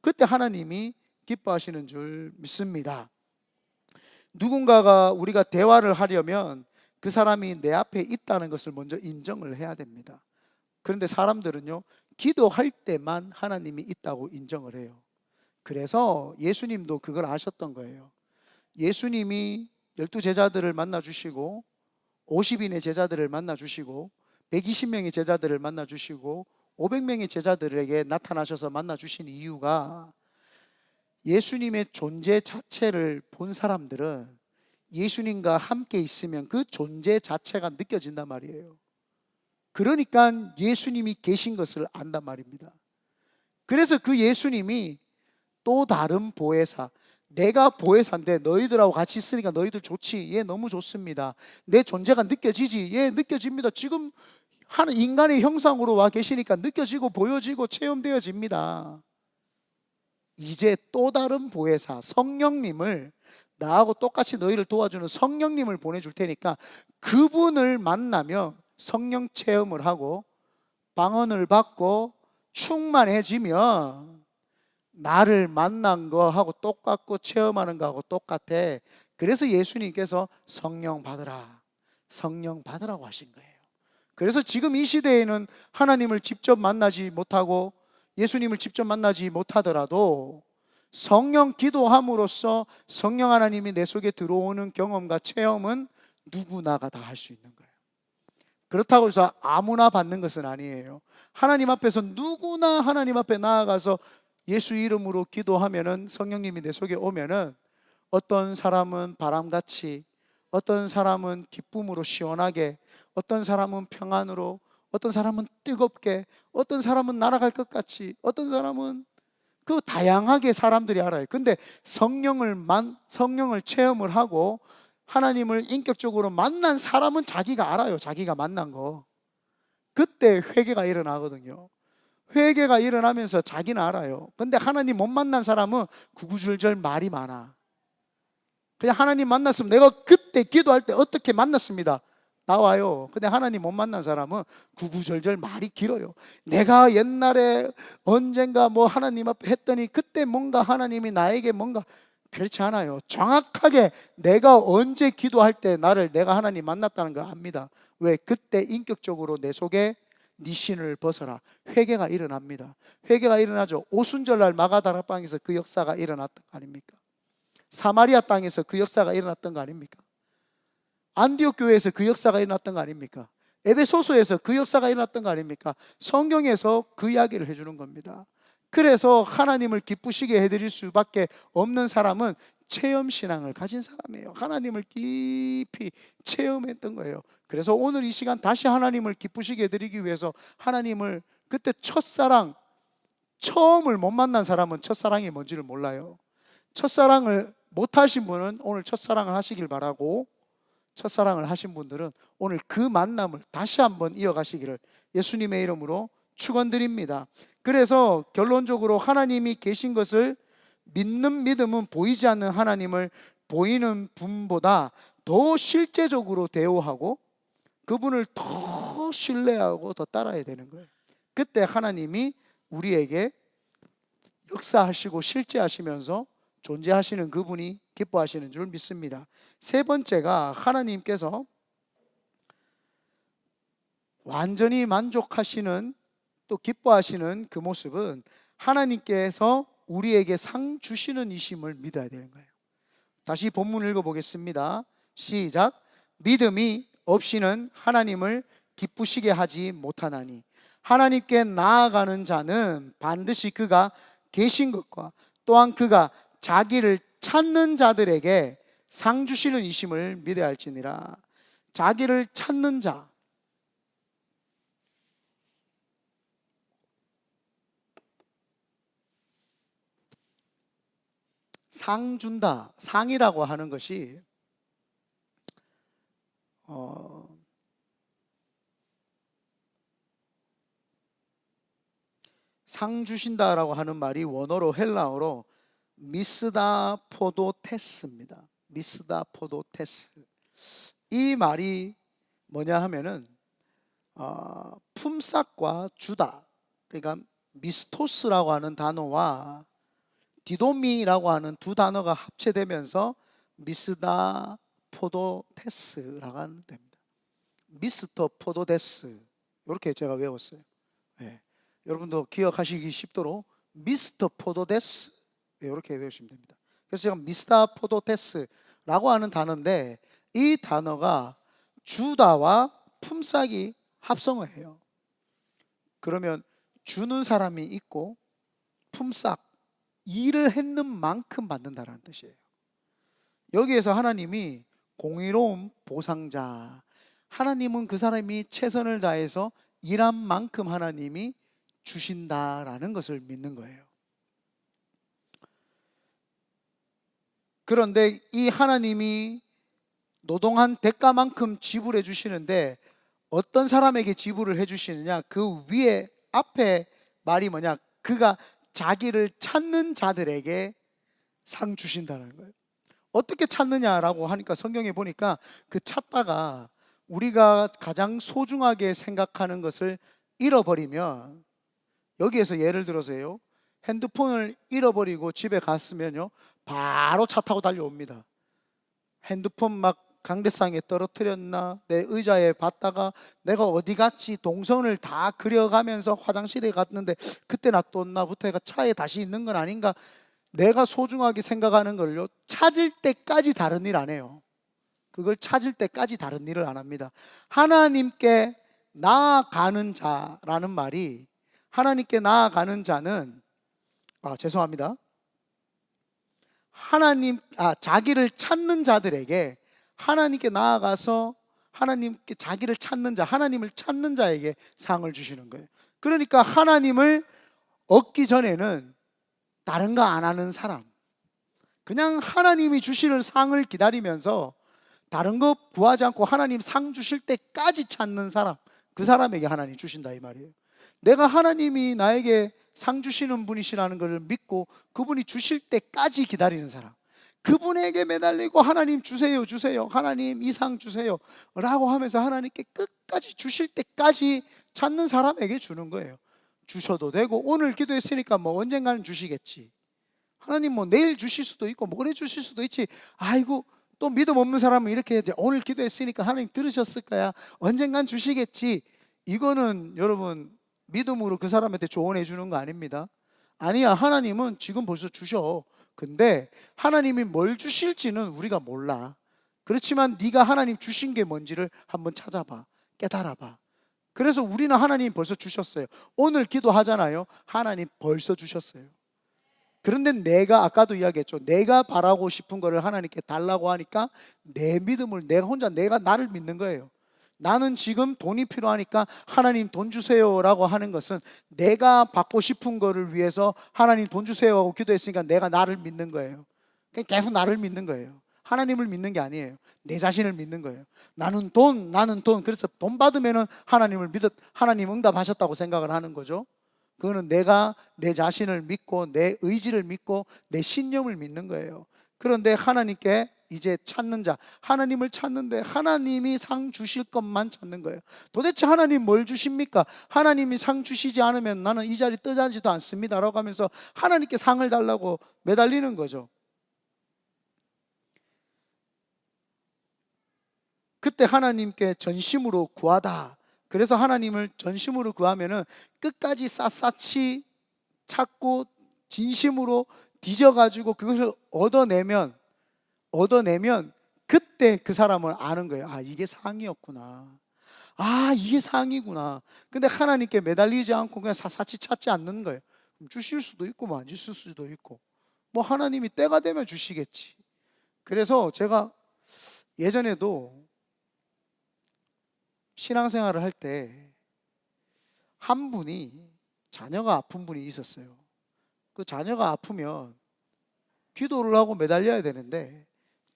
그때 하나님이 기뻐하시는 줄 믿습니다. 누군가가 우리가 대화를 하려면 그 사람이 내 앞에 있다는 것을 먼저 인정을 해야 됩니다. 그런데 사람들은요, 기도할 때만 하나님이 있다고 인정을 해요. 그래서 예수님도 그걸 아셨던 거예요. 예수님이 12제자들을 만나주시고 50인의 제자들을 만나주시고 120명의 제자들을 만나주시고 500명의 제자들에게 나타나셔서 만나주신 이유가, 예수님의 존재 자체를 본 사람들은 예수님과 함께 있으면 그 존재 자체가 느껴진단 말이에요. 그러니까 예수님이 계신 것을 안단 말입니다. 그래서 그 예수님이 또 다른 보혜사, 내가 보혜사인데 너희들하고 같이 있으니까 너희들 좋지, 예, 너무 좋습니다. 내 존재가 느껴지지, 예, 느껴집니다. 지금 인간의 형상으로 와 계시니까 느껴지고 보여지고 체험되어집니다. 이제 또 다른 보혜사 성령님을, 나하고 똑같이 너희를 도와주는 성령님을 보내줄 테니까 그분을 만나면 성령 체험을 하고 방언을 받고 충만해지면 나를 만난 거하고 똑같고 체험하는 거하고 똑같아. 그래서 예수님께서 성령 받으라고 하신 거예요. 그래서 지금 이 시대에는 하나님을 직접 만나지 못하고 예수님을 직접 만나지 못하더라도 성령 기도함으로써 성령 하나님이 내 속에 들어오는 경험과 체험은 누구나가 다 할 수 있는 거예요. 그렇다고 해서 아무나 받는 것은 아니에요. 하나님 앞에서 누구나 하나님 앞에 나아가서 예수 이름으로 기도하면은 성령님이 내 속에 오면은 어떤 사람은 바람같이, 어떤 사람은 기쁨으로 시원하게, 어떤 사람은 평안으로, 어떤 사람은 뜨겁게, 어떤 사람은 날아갈 것 같이, 어떤 사람은 그 다양하게 사람들이 알아요. 근데 성령을 체험을 하고 하나님을 인격적으로 만난 사람은 자기가 알아요. 자기가 만난 거. 그때 회개가 일어나거든요. 회개가 일어나면서 자기는 알아요. 근데 하나님 못 만난 사람은 구구절절 말이 많아. 그냥 하나님 만났으면 내가 그때 기도할 때 어떻게 만났습니다, 나와요. 근데 하나님 못 만난 사람은 구구절절 말이 길어요. 내가 옛날에 언젠가 뭐 하나님 앞에 했더니 그때 뭔가 하나님이 나에게 뭔가, 그렇지 않아요. 정확하게 내가 언제 기도할 때 내가 하나님 만났다는 걸 압니다. 왜? 그때 인격적으로 내 속에 네 신을 벗어라, 회개가 일어납니다. 회개가 일어나죠. 오순절날 마가다락방에서 그 역사가 일어났던 거 아닙니까? 사마리아 땅에서 그 역사가 일어났던 거 아닙니까? 안디옥 교회에서 그 역사가 일어났던 거 아닙니까? 에베소서에서 그 역사가 일어났던 거 아닙니까? 성경에서 그 이야기를 해주는 겁니다. 그래서 하나님을 기쁘시게 해드릴 수밖에 없는 사람은 체험신앙을 가진 사람이에요. 하나님을 깊이 체험했던 거예요. 그래서 오늘 이 시간 다시 하나님을 기쁘시게 해드리기 위해서 하나님을, 그때 첫사랑, 처음을 못 만난 사람은 첫사랑이 뭔지를 몰라요. 첫사랑을 못 하신 분은 오늘 첫사랑을 하시길 바라고, 첫사랑을 하신 분들은 오늘 그 만남을 다시 한번 이어가시기를 예수님의 이름으로 축원드립니다. 그래서 결론적으로 하나님이 계신 것을 믿는 믿음은 보이지 않는 하나님을 보이는 분보다 더 실제적으로 대우하고 그분을 더 신뢰하고 더 따라야 되는 거예요. 그때 하나님이 우리에게 역사하시고 실제하시면서 존재하시는 그분이 기뻐하시는 줄 믿습니다. 세 번째가 하나님께서 완전히 만족하시는, 또 기뻐하시는 그 모습은 하나님께서 우리에게 상 주시는 이심을 믿어야 되는 거예요. 다시 본문 읽어보겠습니다. 시작. 믿음이 없이는 하나님을 기쁘시게 하지 못하나니 하나님께 나아가는 자는 반드시 그가 계신 것과 또한 그가 자기를 찾는 자들에게 상 주시는 이심을 믿어야 할지니라. 자기를 찾는 자, 상 준다, 상이라고 하는 것이 상 주신다라고 하는 말이 원어로 헬라어로 미스다 포도테스입니다. 미스다 포도테스. 이 말이 뭐냐 하면은 품삯과 주다, 그러니까 미스토스라고 하는 단어와 디도미라고 하는 두 단어가 합체되면서 미스다 포도테스라고 하는 됩니다. 미스터 포도데스, 이렇게 제가 외웠어요. 네. 여러분도 기억하시기 쉽도록 미스터 포도데스, 이렇게 외우시면 됩니다. 그래서 제가 미스터 포도테스라고 하는 단어인데, 이 단어가 주다와 품삯이 합성을 해요. 그러면 주는 사람이 있고 품삯, 일을 했는 만큼 받는다는 뜻이에요. 여기에서 하나님이 공의로운 보상자, 하나님은 그 사람이 최선을 다해서 일한 만큼 하나님이 주신다라는 것을 믿는 거예요. 그런데 이 하나님이 노동한 대가만큼 지불해 주시는데 어떤 사람에게 지불을 해 주시느냐, 그 위에 앞에 말이 뭐냐, 그가 자기를 찾는 자들에게 상 주신다는 거예요. 어떻게 찾느냐라고 하니까 성경에 보니까 그 찾다가 우리가 가장 소중하게 생각하는 것을 잃어버리면, 여기에서 예를 들어서요, 핸드폰을 잃어버리고 집에 갔으면요 바로 차 타고 달려옵니다. 핸드폰 막 강대상에 떨어뜨렸나, 내 의자에 봤다가 내가 어디 갔지, 동선을 다 그려가면서 화장실에 갔는데 그때 놔뒀나부터 해가 차에 다시 있는 건 아닌가, 내가 소중하게 생각하는 걸요 찾을 때까지 다른 일 안 해요. 그걸 찾을 때까지 다른 일을 안 합니다. 하나님께 나아가는 자라는 말이, 하나님께 나아가는 자는 죄송합니다. 자기를 찾는 자들에게, 하나님께 나아가서 하나님께 자기를 찾는 자, 하나님을 찾는 자에게 상을 주시는 거예요. 그러니까 하나님을 얻기 전에는 다른 거 안 하는 사람, 그냥 하나님이 주시는 상을 기다리면서 다른 거 구하지 않고 하나님 상 주실 때까지 찾는 사람, 그 사람에게 하나님 주신다 이 말이에요. 내가 하나님이 나에게 상 주시는 분이시라는 것을 믿고 그분이 주실 때까지 기다리는 사람, 그분에게 매달리고 하나님 주세요 주세요, 하나님 이 상 주세요 라고 하면서 하나님께 끝까지 주실 때까지 찾는 사람에게 주는 거예요. 주셔도 되고, 오늘 기도했으니까 뭐 언젠가는 주시겠지, 하나님 뭐 내일 주실 수도 있고 모레 주실 수도 있지, 아이고 또 믿음 없는 사람은 이렇게 이제 오늘 기도했으니까 하나님 들으셨을 거야, 언젠간 주시겠지. 이거는 여러분 믿음으로 그 사람한테 조언해 주는 거 아닙니다. 아니야, 하나님은 지금 벌써 주셔. 근데 하나님이 뭘 주실지는 우리가 몰라. 그렇지만 네가 하나님 주신 게 뭔지를 한번 찾아봐, 깨달아봐. 그래서 우리는 하나님 벌써 주셨어요. 오늘 기도하잖아요, 하나님 벌써 주셨어요. 그런데 내가 아까도 이야기했죠, 내가 바라고 싶은 거를 하나님께 달라고 하니까 내 믿음을 내가 나를 믿는 거예요. 나는 지금 돈이 필요하니까 하나님 돈 주세요 라고 하는 것은 내가 받고 싶은 거를 위해서 하나님 돈 주세요 하고 기도했으니까 내가 나를 믿는 거예요. 계속 나를 믿는 거예요. 하나님을 믿는 게 아니에요. 내 자신을 믿는 거예요. 나는 돈. 그래서 돈 받으면은 하나님 응답하셨다고 생각을 하는 거죠. 그거는 내가 내 자신을 믿고 내 의지를 믿고 내 신념을 믿는 거예요. 그런데 하나님께 이제 찾는 자, 하나님을 찾는데 하나님이 상 주실 것만 찾는 거예요. 도대체 하나님 뭘 주십니까? 하나님이 상 주시지 않으면 나는 이 자리 떠나지도 않습니다 라고 하면서 하나님께 상을 달라고 매달리는 거죠. 그때 하나님께 전심으로 구하다. 그래서 하나님을 전심으로 구하면은 끝까지 샅샅이 찾고 진심으로 뒤져가지고 그것을 얻어내면 그때 그 사람은 아는 거예요. 이게 상이었구나. 이게 상이구나. 근데 하나님께 매달리지 않고 그냥 샅샅이 찾지 않는 거예요. 주실 수도 있고 뭐 안 주실 수도 있고, 뭐 하나님이 때가 되면 주시겠지. 그래서 제가 예전에도 신앙생활을 할 때 한 분이, 자녀가 아픈 분이 있었어요. 그 자녀가 아프면 기도를 하고 매달려야 되는데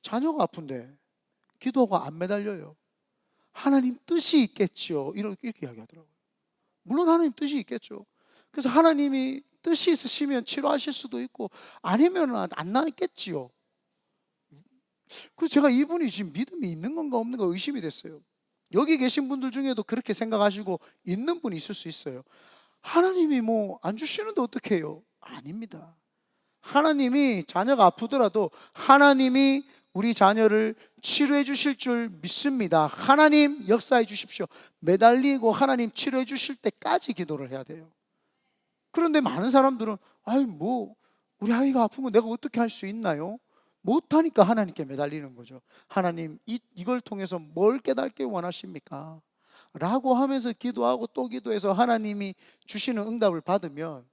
자녀가 아픈데 기도하고 안 매달려요. 하나님 뜻이 있겠죠, 이렇게 이야기하더라고요. 물론 하나님 뜻이 있겠죠. 그래서 하나님이 뜻이 있으시면 치료하실 수도 있고 아니면 안 나겠지요. 그래서 제가 이분이 지금 믿음이 있는 건가 없는 건가 의심이 됐어요. 여기 계신 분들 중에도 그렇게 생각하시고 있는 분이 있을 수 있어요. 하나님이 뭐 안 주시는데 어떻게 해요? 아닙니다. 하나님이, 자녀가 아프더라도 하나님이 우리 자녀를 치료해 주실 줄 믿습니다. 하나님 역사해 주십시오. 매달리고 하나님 치료해 주실 때까지 기도를 해야 돼요. 그런데 많은 사람들은 뭐 우리 아이가 아픈 거 내가 어떻게 할 수 있나요? 못하니까 하나님께 매달리는 거죠. 하나님 이걸 통해서 뭘 깨닫게 원하십니까? 라고 하면서 기도하고 또 기도해서 하나님이 주시는 응답을 받으면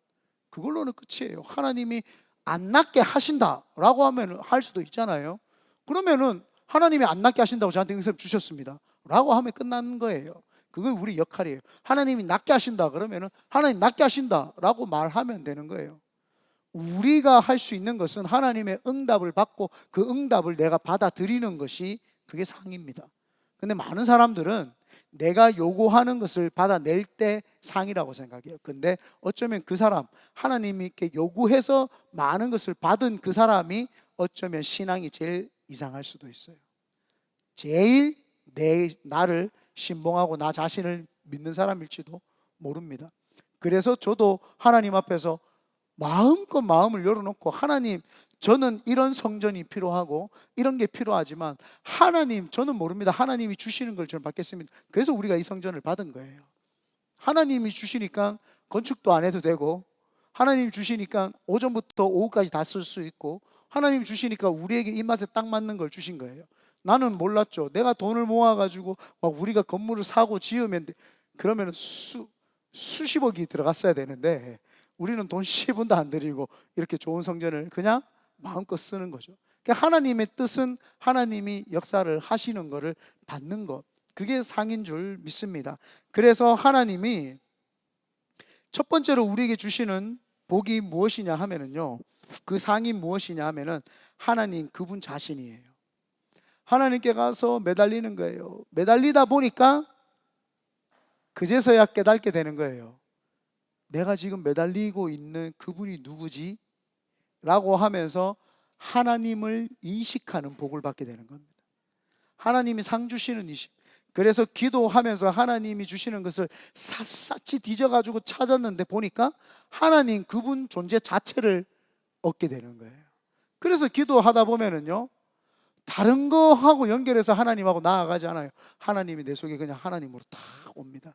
그걸로는 끝이에요. 하나님이 안 낫게 하신다라고 하면 할 수도 있잖아요. 그러면은 하나님이 안 낫게 하신다고 저한테 응답 주셨습니다 라고 하면 끝나는 거예요. 그게 우리 역할이에요. 하나님이 낫게 하신다 그러면은 하나님 낫게 하신다라고 말하면 되는 거예요. 우리가 할 수 있는 것은 하나님의 응답을 받고 그 응답을 내가 받아들이는 것이 그게 상입니다. 근데 많은 사람들은 내가 요구하는 것을 받아낼 때 상이라고 생각해요. 근데 어쩌면 그 사람, 하나님이 이렇게 요구해서 많은 것을 받은 그 사람이 어쩌면 신앙이 제일 이상할 수도 있어요. 제일 나를 신봉하고 나 자신을 믿는 사람일지도 모릅니다. 그래서 저도 하나님 앞에서 마음껏 마음을 열어놓고 하나님, 저는 이런 성전이 필요하고 이런 게 필요하지만 하나님, 저는 모릅니다. 하나님이 주시는 걸 저는 받겠습니다. 그래서 우리가 이 성전을 받은 거예요. 하나님이 주시니까 건축도 안 해도 되고, 하나님 주시니까 오전부터 오후까지 다 쓸 수 있고, 하나님 주시니까 우리에게 입맛에 딱 맞는 걸 주신 거예요. 나는 몰랐죠. 내가 돈을 모아가지고 막 우리가 건물을 사고 지으면 그러면 수십억이 들어갔어야 되는데, 우리는 돈 10원도 안 들이고 이렇게 좋은 성전을 그냥 마음껏 쓰는 거죠. 그러니까 하나님의 뜻은 하나님이 역사를 하시는 것을 받는 것, 그게 상인 줄 믿습니다. 그래서 하나님이 첫 번째로 우리에게 주시는 복이 무엇이냐 하면은요, 그 상이 무엇이냐 하면은 하나님 그분 자신이에요. 하나님께 가서 매달리는 거예요. 매달리다 보니까 그제서야 깨닫게 되는 거예요. 내가 지금 매달리고 있는 그분이 누구지? 라고 하면서 하나님을 인식하는 복을 받게 되는 겁니다. 하나님이 상 주시는 인식. 그래서 기도하면서 하나님이 주시는 것을 샅샅이 뒤져가지고 찾았는데 보니까 하나님 그분 존재 자체를 얻게 되는 거예요. 그래서 기도하다 보면은요, 다른 거하고 연결해서 하나님하고 나아가지 않아요. 하나님이 내 속에 그냥 하나님으로 다 옵니다.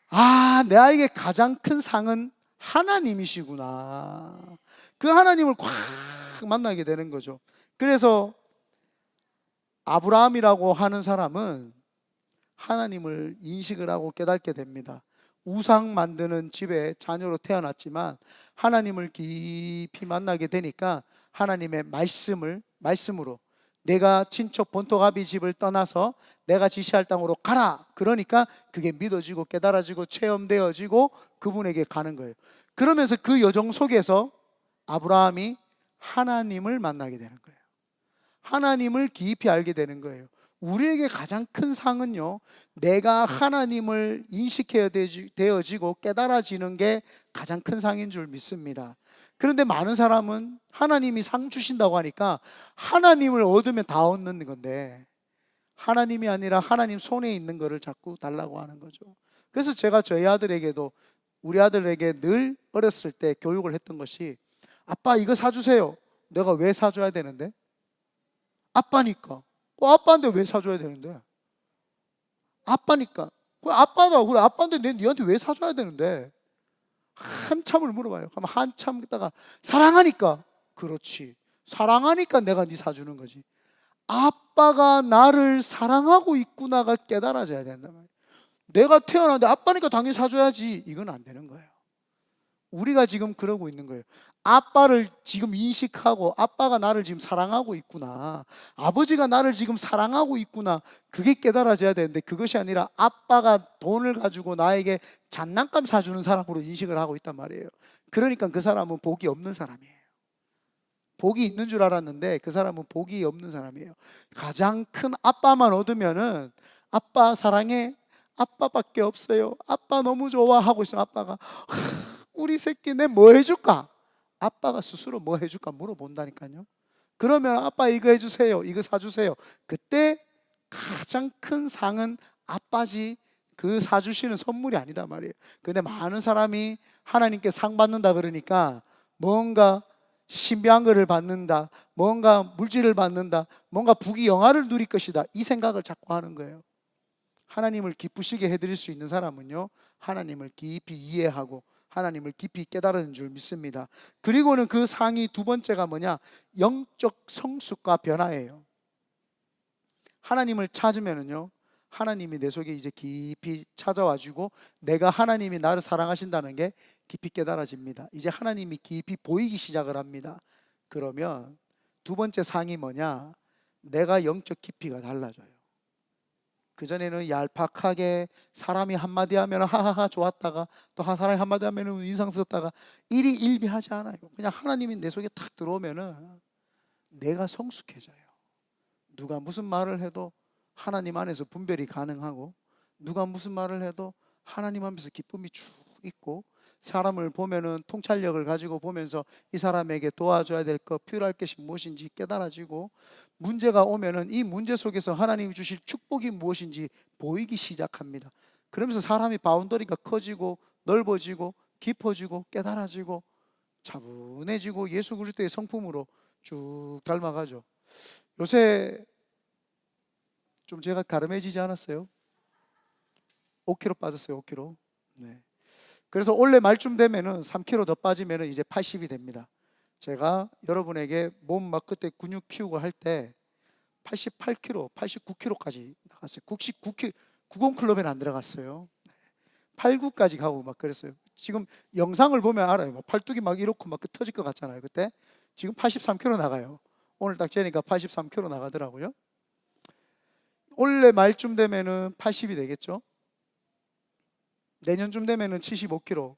아, 나에게 가장 큰 상은 하나님이시구나. 그 하나님을 꽉 만나게 되는 거죠. 그래서 아브라함이라고 하는 사람은 하나님을 인식을 하고 깨닫게 됩니다. 우상 만드는 집에 자녀로 태어났지만 하나님을 깊이 만나게 되니까 하나님의 말씀으로 내가 친척 본토가비 집을 떠나서 내가 지시할 땅으로 가라. 그러니까 그게 믿어지고 깨달아지고 체험되어지고 그분에게 가는 거예요. 그러면서 그 여정 속에서 아브라함이 하나님을 만나게 되는 거예요. 하나님을 깊이 알게 되는 거예요. 우리에게 가장 큰 상은요, 내가 하나님을 인식해야 되어지고 깨달아지는 게 가장 큰 상인 줄 믿습니다. 그런데 많은 사람은 하나님이 상 주신다고 하니까 하나님을 얻으면 다 얻는 건데, 하나님이 아니라 하나님 손에 있는 거를 자꾸 달라고 하는 거죠. 그래서 제가 저희 아들에게도, 우리 아들에게 늘 어렸을 때 교육을 했던 것이, 아빠 이거 사주세요. 내가 왜 사줘야 되는데? 아빠니까. 아빠인데 왜 사줘야 되는데? 아빠니까. 아빠다. 그래, 아빠인데 니한테 왜 사줘야 되는데? 한참을 물어봐요. 그럼 한참 있다가 사랑하니까. 그렇지. 사랑하니까 내가 네 사주는 거지. 아빠가 나를 사랑하고 있구나가 깨달아져야 된단 말이에요. 내가 태어났는데 아빠니까 당연히 사줘야지. 이건 안 되는 거예요. 우리가 지금 그러고 있는 거예요. 아빠를 지금 인식하고 아빠가 나를 지금 사랑하고 있구나, 아버지가 나를 지금 사랑하고 있구나, 그게 깨달아져야 되는데 그것이 아니라 아빠가 돈을 가지고 나에게 장난감 사주는 사람으로 인식을 하고 있단 말이에요. 그러니까 그 사람은 복이 없는 사람이에요. 복이 있는 줄 알았는데 그 사람은 복이 없는 사람이에요. 가장 큰 아빠만 얻으면은 아빠 사랑해, 아빠밖에 없어요, 아빠 너무 좋아 하고 있으면 아빠가 우리 새끼 내 뭐 해줄까? 아빠가 스스로 뭐 해줄까 물어본다니까요. 그러면 아빠 이거 해주세요, 이거 사주세요. 그때 가장 큰 상은 아빠지 그 사주시는 선물이 아니다 말이에요. 근데 많은 사람이 하나님께 상 받는다 그러니까 뭔가 신비한 것을 받는다, 뭔가 물질을 받는다, 뭔가 부귀영화를 누릴 것이다, 이 생각을 자꾸 하는 거예요. 하나님을 기쁘시게 해드릴 수 있는 사람은요, 하나님을 깊이 이해하고 하나님을 깊이 깨달은 줄 믿습니다. 그리고는 그 상이 두 번째가 뭐냐? 영적 성숙과 변화예요. 하나님을 찾으면은요, 하나님이 내 속에 이제 깊이 찾아와주고 내가 하나님이 나를 사랑하신다는 게 깊이 깨달아집니다. 이제 하나님이 깊이 보이기 시작을 합니다. 그러면 두 번째 상이 뭐냐? 내가 영적 깊이가 달라져요. 그전에는 얄팍하게 사람이 한마디 하면 하하하 좋았다가 또 사람이 한마디 하면 인상 썼다가 일희일비하지 않아요. 그냥 하나님이 내 속에 탁 들어오면은 내가 성숙해져요. 누가 무슨 말을 해도 하나님 안에서 분별이 가능하고, 누가 무슨 말을 해도 하나님 앞에서 기쁨이 쭉 있고, 사람을 보면은 통찰력을 가지고 보면서 이 사람에게 도와줘야 될 것, 필요할 것이 무엇인지 깨달아지고, 문제가 오면은 이 문제 속에서 하나님이 주실 축복이 무엇인지 보이기 시작합니다. 그러면서 사람이 바운더리가 커지고 넓어지고 깊어지고 깨달아지고, 차분해지고 예수 그리스도의 성품으로 쭉 닮아가죠. 요새 좀 제가 가름해지지 않았어요? 5kg 빠졌어요. 5kg. 네. 그래서 올해 말쯤 되면은 3kg 더 빠지면은 이제 80이 됩니다. 제가 여러분에게 몸 막 그때 근육 키우고 할 때 88kg, 89kg까지 나갔어요. 99kg, 90 클럽에는 안 들어갔어요. 89까지 가고 막 그랬어요. 지금 영상을 보면 알아요. 막 팔뚝이 막 이렇고 막 터질 것 같잖아요. 그때 지금 83kg 나가요. 오늘 딱 재니까 83kg 나가더라고요. 올해 말쯤 되면은 80이 되겠죠. 내년쯤 되면은 75kg,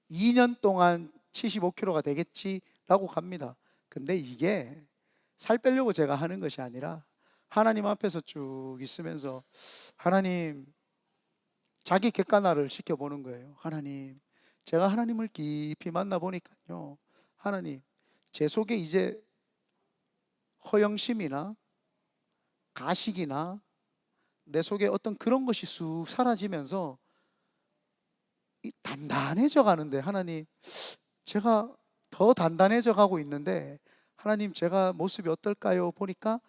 2년 동안 75kg가 되겠지라고 갑니다. 근데 이게 살 빼려고 제가 하는 것이 아니라 하나님 앞에서 쭉 있으면서 하나님, 자기 객관화를 시켜보는 거예요. 하나님, 제가 하나님을 깊이 만나보니까요, 하나님, 제 속에 이제 허영심이나 가식이나 내 속에 어떤 그런 것이 쑥 사라지면서 단단해져 가는데, 하나님, 제가 더 단단해져 가고 있는데 하나님, 제가 모습이 어떨까요? 보니까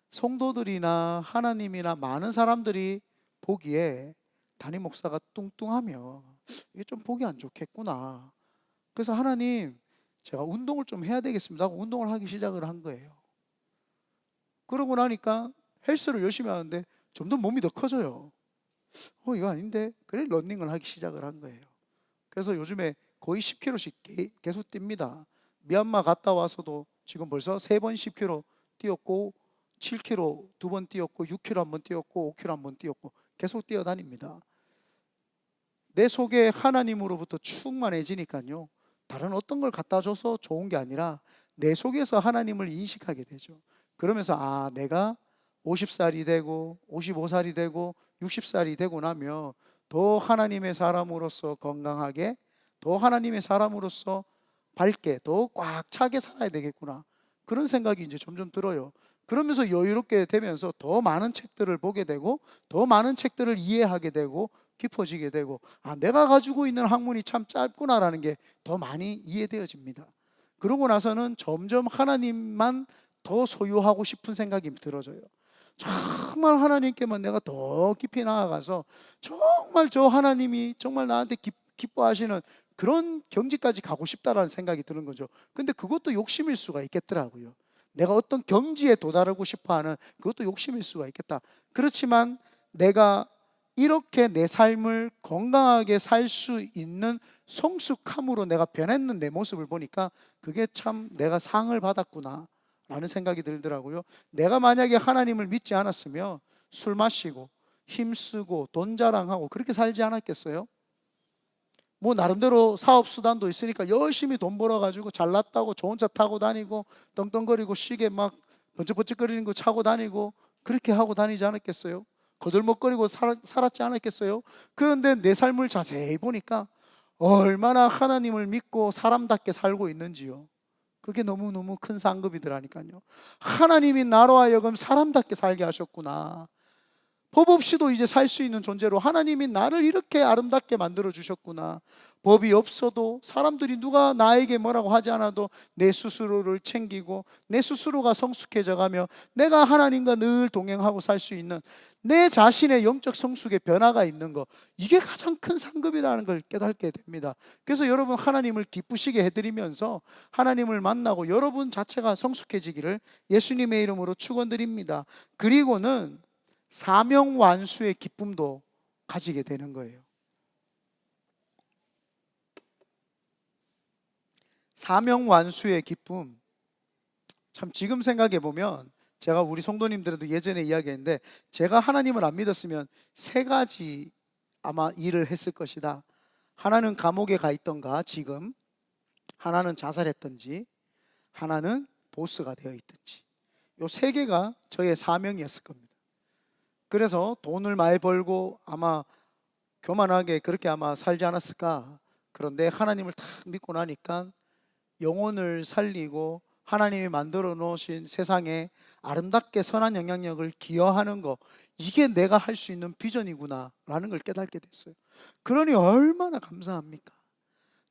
성도들이나 하나님이나 많은 사람들이 보기에 담임 목사가 뚱뚱하면 이게 좀 보기 안 좋겠구나. 그래서 하나님, 제가 운동을 좀 해야 되겠습니다 하고 운동을 하기 시작을 한 거예요. 그러고 나니까 헬스를 열심히 하는데 점점 몸이 더 커져요. 이거 아닌데? 그래 러닝을 하기 시작을 한 거예요. 그래서 요즘에 거의 10kg씩 계속 뜁니다. 미얀마 갔다 와서도 지금 벌써 3번 10kg 뛰었고, 7kg 2번 뛰었고, 6kg 한번 뛰었고, 5kg 한번 뛰었고, 계속 뛰어다닙니다. 내 속에 하나님으로부터 충만해지니까요, 다른 어떤 걸 갖다 줘서 좋은 게 아니라 내 속에서 하나님을 인식하게 되죠. 그러면서 내가 50살이 되고 55살이 되고 60살이 되고 나면 더 하나님의 사람으로서 건강하게, 더 하나님의 사람으로서 밝게, 더 꽉 차게 살아야 되겠구나, 그런 생각이 이제 점점 들어요. 그러면서 여유롭게 되면서 더 많은 책들을 보게 되고, 더 많은 책들을 이해하게 되고, 깊어지게 되고, 내가 가지고 있는 학문이 참 짧구나라는 게 더 많이 이해되어집니다. 그러고 나서는 점점 하나님만 더 소유하고 싶은 생각이 들어져요. 정말 하나님께만 내가 더 깊이 나아가서 정말 저 하나님이 정말 나한테 기뻐하시는 그런 경지까지 가고 싶다라는 생각이 드는 거죠. 근데 그것도 욕심일 수가 있겠더라고요. 내가 어떤 경지에 도달하고 싶어하는 그것도 욕심일 수가 있겠다. 그렇지만 내가 이렇게 내 삶을 건강하게 살 수 있는 성숙함으로 내가 변했는 내 모습을 보니까 그게 참 내가 상을 받았구나 라는 생각이 들더라고요. 내가 만약에 하나님을 믿지 않았으면 술 마시고 힘쓰고 돈 자랑하고 그렇게 살지 않았겠어요? 뭐 나름대로 사업수단도 있으니까 열심히 돈 벌어가지고 잘났다고 좋은 차 타고 다니고 떵떵거리고 시계 막 번쩍번쩍거리는 거 차고 다니고 그렇게 하고 다니지 않았겠어요? 거들먹거리고 살았지 않았겠어요? 그런데 내 삶을 자세히 보니까 얼마나 하나님을 믿고 사람답게 살고 있는지요. 그게 너무너무 큰 상급이더라니까요. 하나님이 나로 하여금 사람답게 살게 하셨구나. 법 없이도 이제 살 수 있는 존재로 하나님이 나를 이렇게 아름답게 만들어 주셨구나. 법이 없어도 사람들이 누가 나에게 뭐라고 하지 않아도 내 스스로를 챙기고 내 스스로가 성숙해져 가며 내가 하나님과 늘 동행하고 살 수 있는 내 자신의 영적 성숙의 변화가 있는 것, 이게 가장 큰 상급이라는 걸 깨닫게 됩니다. 그래서 여러분, 하나님을 기쁘시게 해드리면서 하나님을 만나고 여러분 자체가 성숙해지기를 예수님의 이름으로 축원드립니다. 그리고는 사명 완수의 기쁨도 가지게 되는 거예요. 사명 완수의 기쁨, 참 지금 생각해 보면 제가 우리 성도님들에도 예전에 이야기했는데, 제가 하나님을 안 믿었으면 세 가지 아마 일을 했을 것이다. 하나는 감옥에 가 있던가, 지금 하나는 자살했던지, 하나는 보스가 되어 있든지, 요 세 개가 저의 사명이었을 겁니다. 그래서 돈을 많이 벌고 아마 교만하게 그렇게 아마 살지 않았을까. 그런데 하나님을 딱 믿고 나니까 영혼을 살리고 하나님이 만들어 놓으신 세상에 아름답게 선한 영향력을 기여하는 거, 이게 내가 할 수 있는 비전이구나 라는 걸 깨닫게 됐어요. 그러니 얼마나 감사합니까?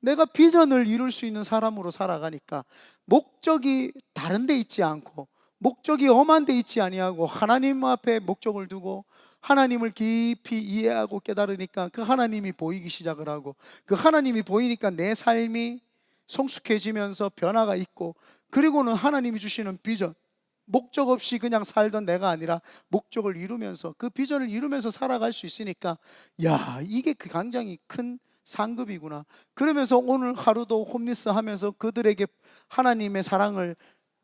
내가 비전을 이룰 수 있는 사람으로 살아가니까 목적이 다른 데 있지 않고, 목적이 험한 데 있지 아니하고 하나님 앞에 목적을 두고 하나님을 깊이 이해하고 깨달으니까 그 하나님이 보이기 시작을 하고, 그 하나님이 보이니까 내 삶이 성숙해지면서 변화가 있고, 그리고는 하나님이 주시는 비전, 목적 없이 그냥 살던 내가 아니라 목적을 이루면서, 그 비전을 이루면서 살아갈 수 있으니까, 야, 이게 그 굉장히 큰 상급이구나. 그러면서 오늘 하루도 홈리스 하면서 그들에게 하나님의 사랑을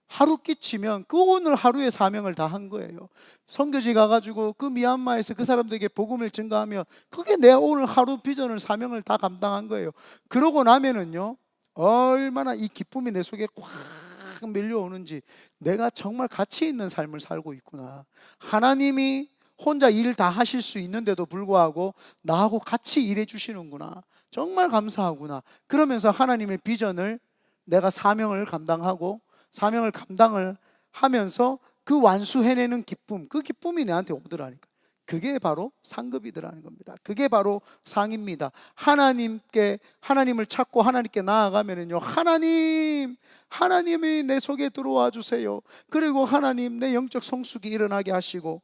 하루 끼치면 그 오늘 하루의 사명을 다 한 거예요. 선교지 가가지고 그 미얀마에서 그 사람들에게 복음을 증거하며, 그게 내 오늘 하루 비전을, 사명을 다 감당한 거예요. 그러고 나면은요, 얼마나 이 기쁨이 내 속에 꽉 밀려오는지, 내가 정말 가치 있는 삶을 살고 있구나. 하나님이 혼자 일 다 하실 수 있는데도 불구하고 나하고 같이 일해 주시는구나. 정말 감사하구나. 그러면서 하나님의 비전을, 내가 사명을 감당하고 사명을 감당을 하면서 그 완수해내는 기쁨, 그 기쁨이 내한테 오더라니까. 그게 바로 상급이더라는 겁니다. 그게 바로 상입니다. 하나님을 찾고 하나님께 나아가면은요, 하나님이 내 속에 들어와 주세요. 그리고 하나님, 내 영적 성숙이 일어나게 하시고,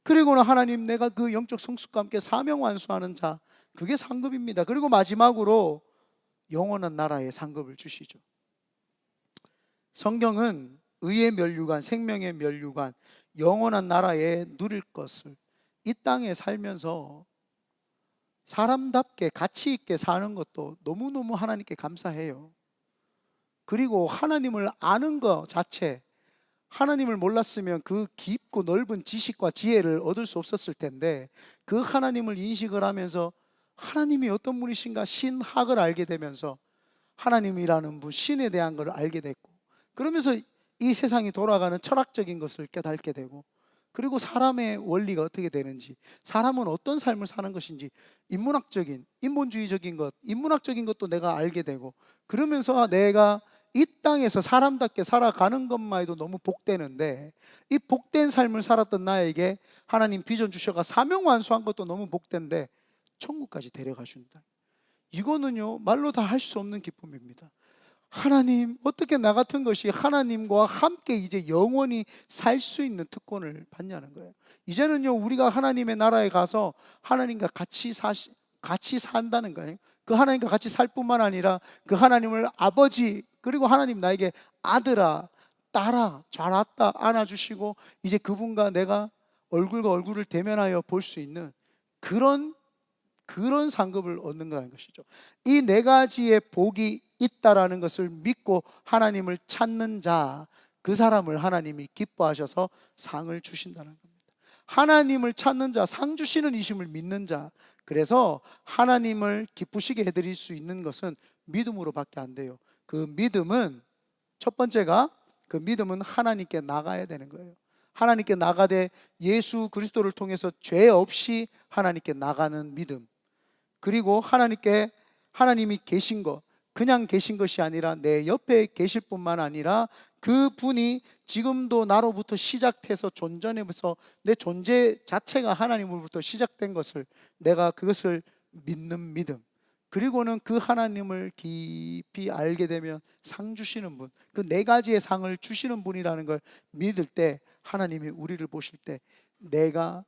그리고는 하나님, 내가 그 영적 성숙과 함께 사명 완수하는 자, 그게 상급입니다. 그리고 마지막으로 영원한 나라의 상급을 주시죠. 성경은 의의 면류관, 생명의 면류관, 영원한 나라에 누릴 것을, 이 땅에 살면서 사람답게 가치 있게 사는 것도 너무너무 하나님께 감사해요. 그리고 하나님을 아는 것 자체, 하나님을 몰랐으면 그 깊고 넓은 지식과 지혜를 얻을 수 없었을 텐데, 그 하나님을 인식을 하면서 하나님이 어떤 분이신가 신학을 알게 되면서 하나님이라는 분, 신에 대한 걸 알게 됐고, 그러면서 이 세상이 돌아가는 철학적인 것을 깨닫게 되고, 그리고 사람의 원리가 어떻게 되는지, 사람은 어떤 삶을 사는 것인지, 인본주의적인 것, 인문학적인 것도 내가 알게 되고, 그러면서 내가 이 땅에서 사람답게 살아가는 것만 해도 너무 복되는데, 이 복된 삶을 살았던 나에게 하나님 비전 주셔가 사명 완수한 것도 너무 복된데 천국까지 데려가 준다. 이거는요, 말로 다 할 수 없는 기쁨입니다. 하나님, 어떻게 나 같은 것이 하나님과 함께 이제 영원히 살 수 있는 특권을 받냐는 거예요. 이제는요, 우리가 하나님의 나라에 가서 하나님과 같이 산다는 거예요. 그 하나님과 같이 살 뿐만 아니라 그 하나님을 아버지, 그리고 하나님 나에게 아들아, 딸아, 잘 왔다 안아주시고, 이제 그분과 내가 얼굴과 얼굴을 대면하여 볼 수 있는 그런 상급을 얻는 거라는 것이죠. 이 네 가지의 복이 있다라는 것을 믿고 하나님을 찾는 자, 그 사람을 하나님이 기뻐하셔서 상을 주신다는 겁니다. 하나님을 찾는 자, 상 주시는 이심을 믿는 자. 그래서 하나님을 기쁘시게 해드릴 수 있는 것은 믿음으로밖에 안 돼요. 그 믿음은, 첫 번째가, 그 믿음은 하나님께 나가야 되는 거예요. 하나님께 나가되 예수 그리스도를 통해서 죄 없이 하나님께 나가는 믿음. 그리고 하나님이 계신 것, 그냥 계신 것이 아니라 내 옆에 계실 뿐만 아니라 그분이 지금도 나로부터 시작해서 존재하면서 내 존재 자체가 하나님으로부터 시작된 것을, 내가 그것을 믿는 믿음. 그리고는 그 하나님을 깊이 알게 되면 상 주시는 분, 그 네 가지의 상을 주시는 분이라는 걸 믿을 때, 하나님이 우리를 보실 때 내가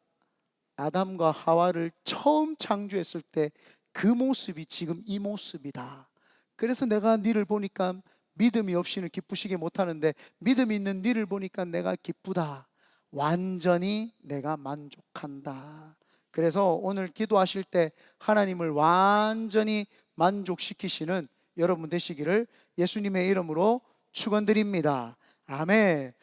아담과 하와를 처음 창조했을 때 그 모습이 지금 이 모습이다. 그래서 내가 너를 보니까 믿음이 없이는 기쁘시게 못하는데 믿음이 있는 너를 보니까 내가 기쁘다. 완전히 내가 만족한다. 그래서 오늘 기도하실 때 하나님을 완전히 만족시키시는 여러분 되시기를 예수님의 이름으로 축원드립니다. 아멘.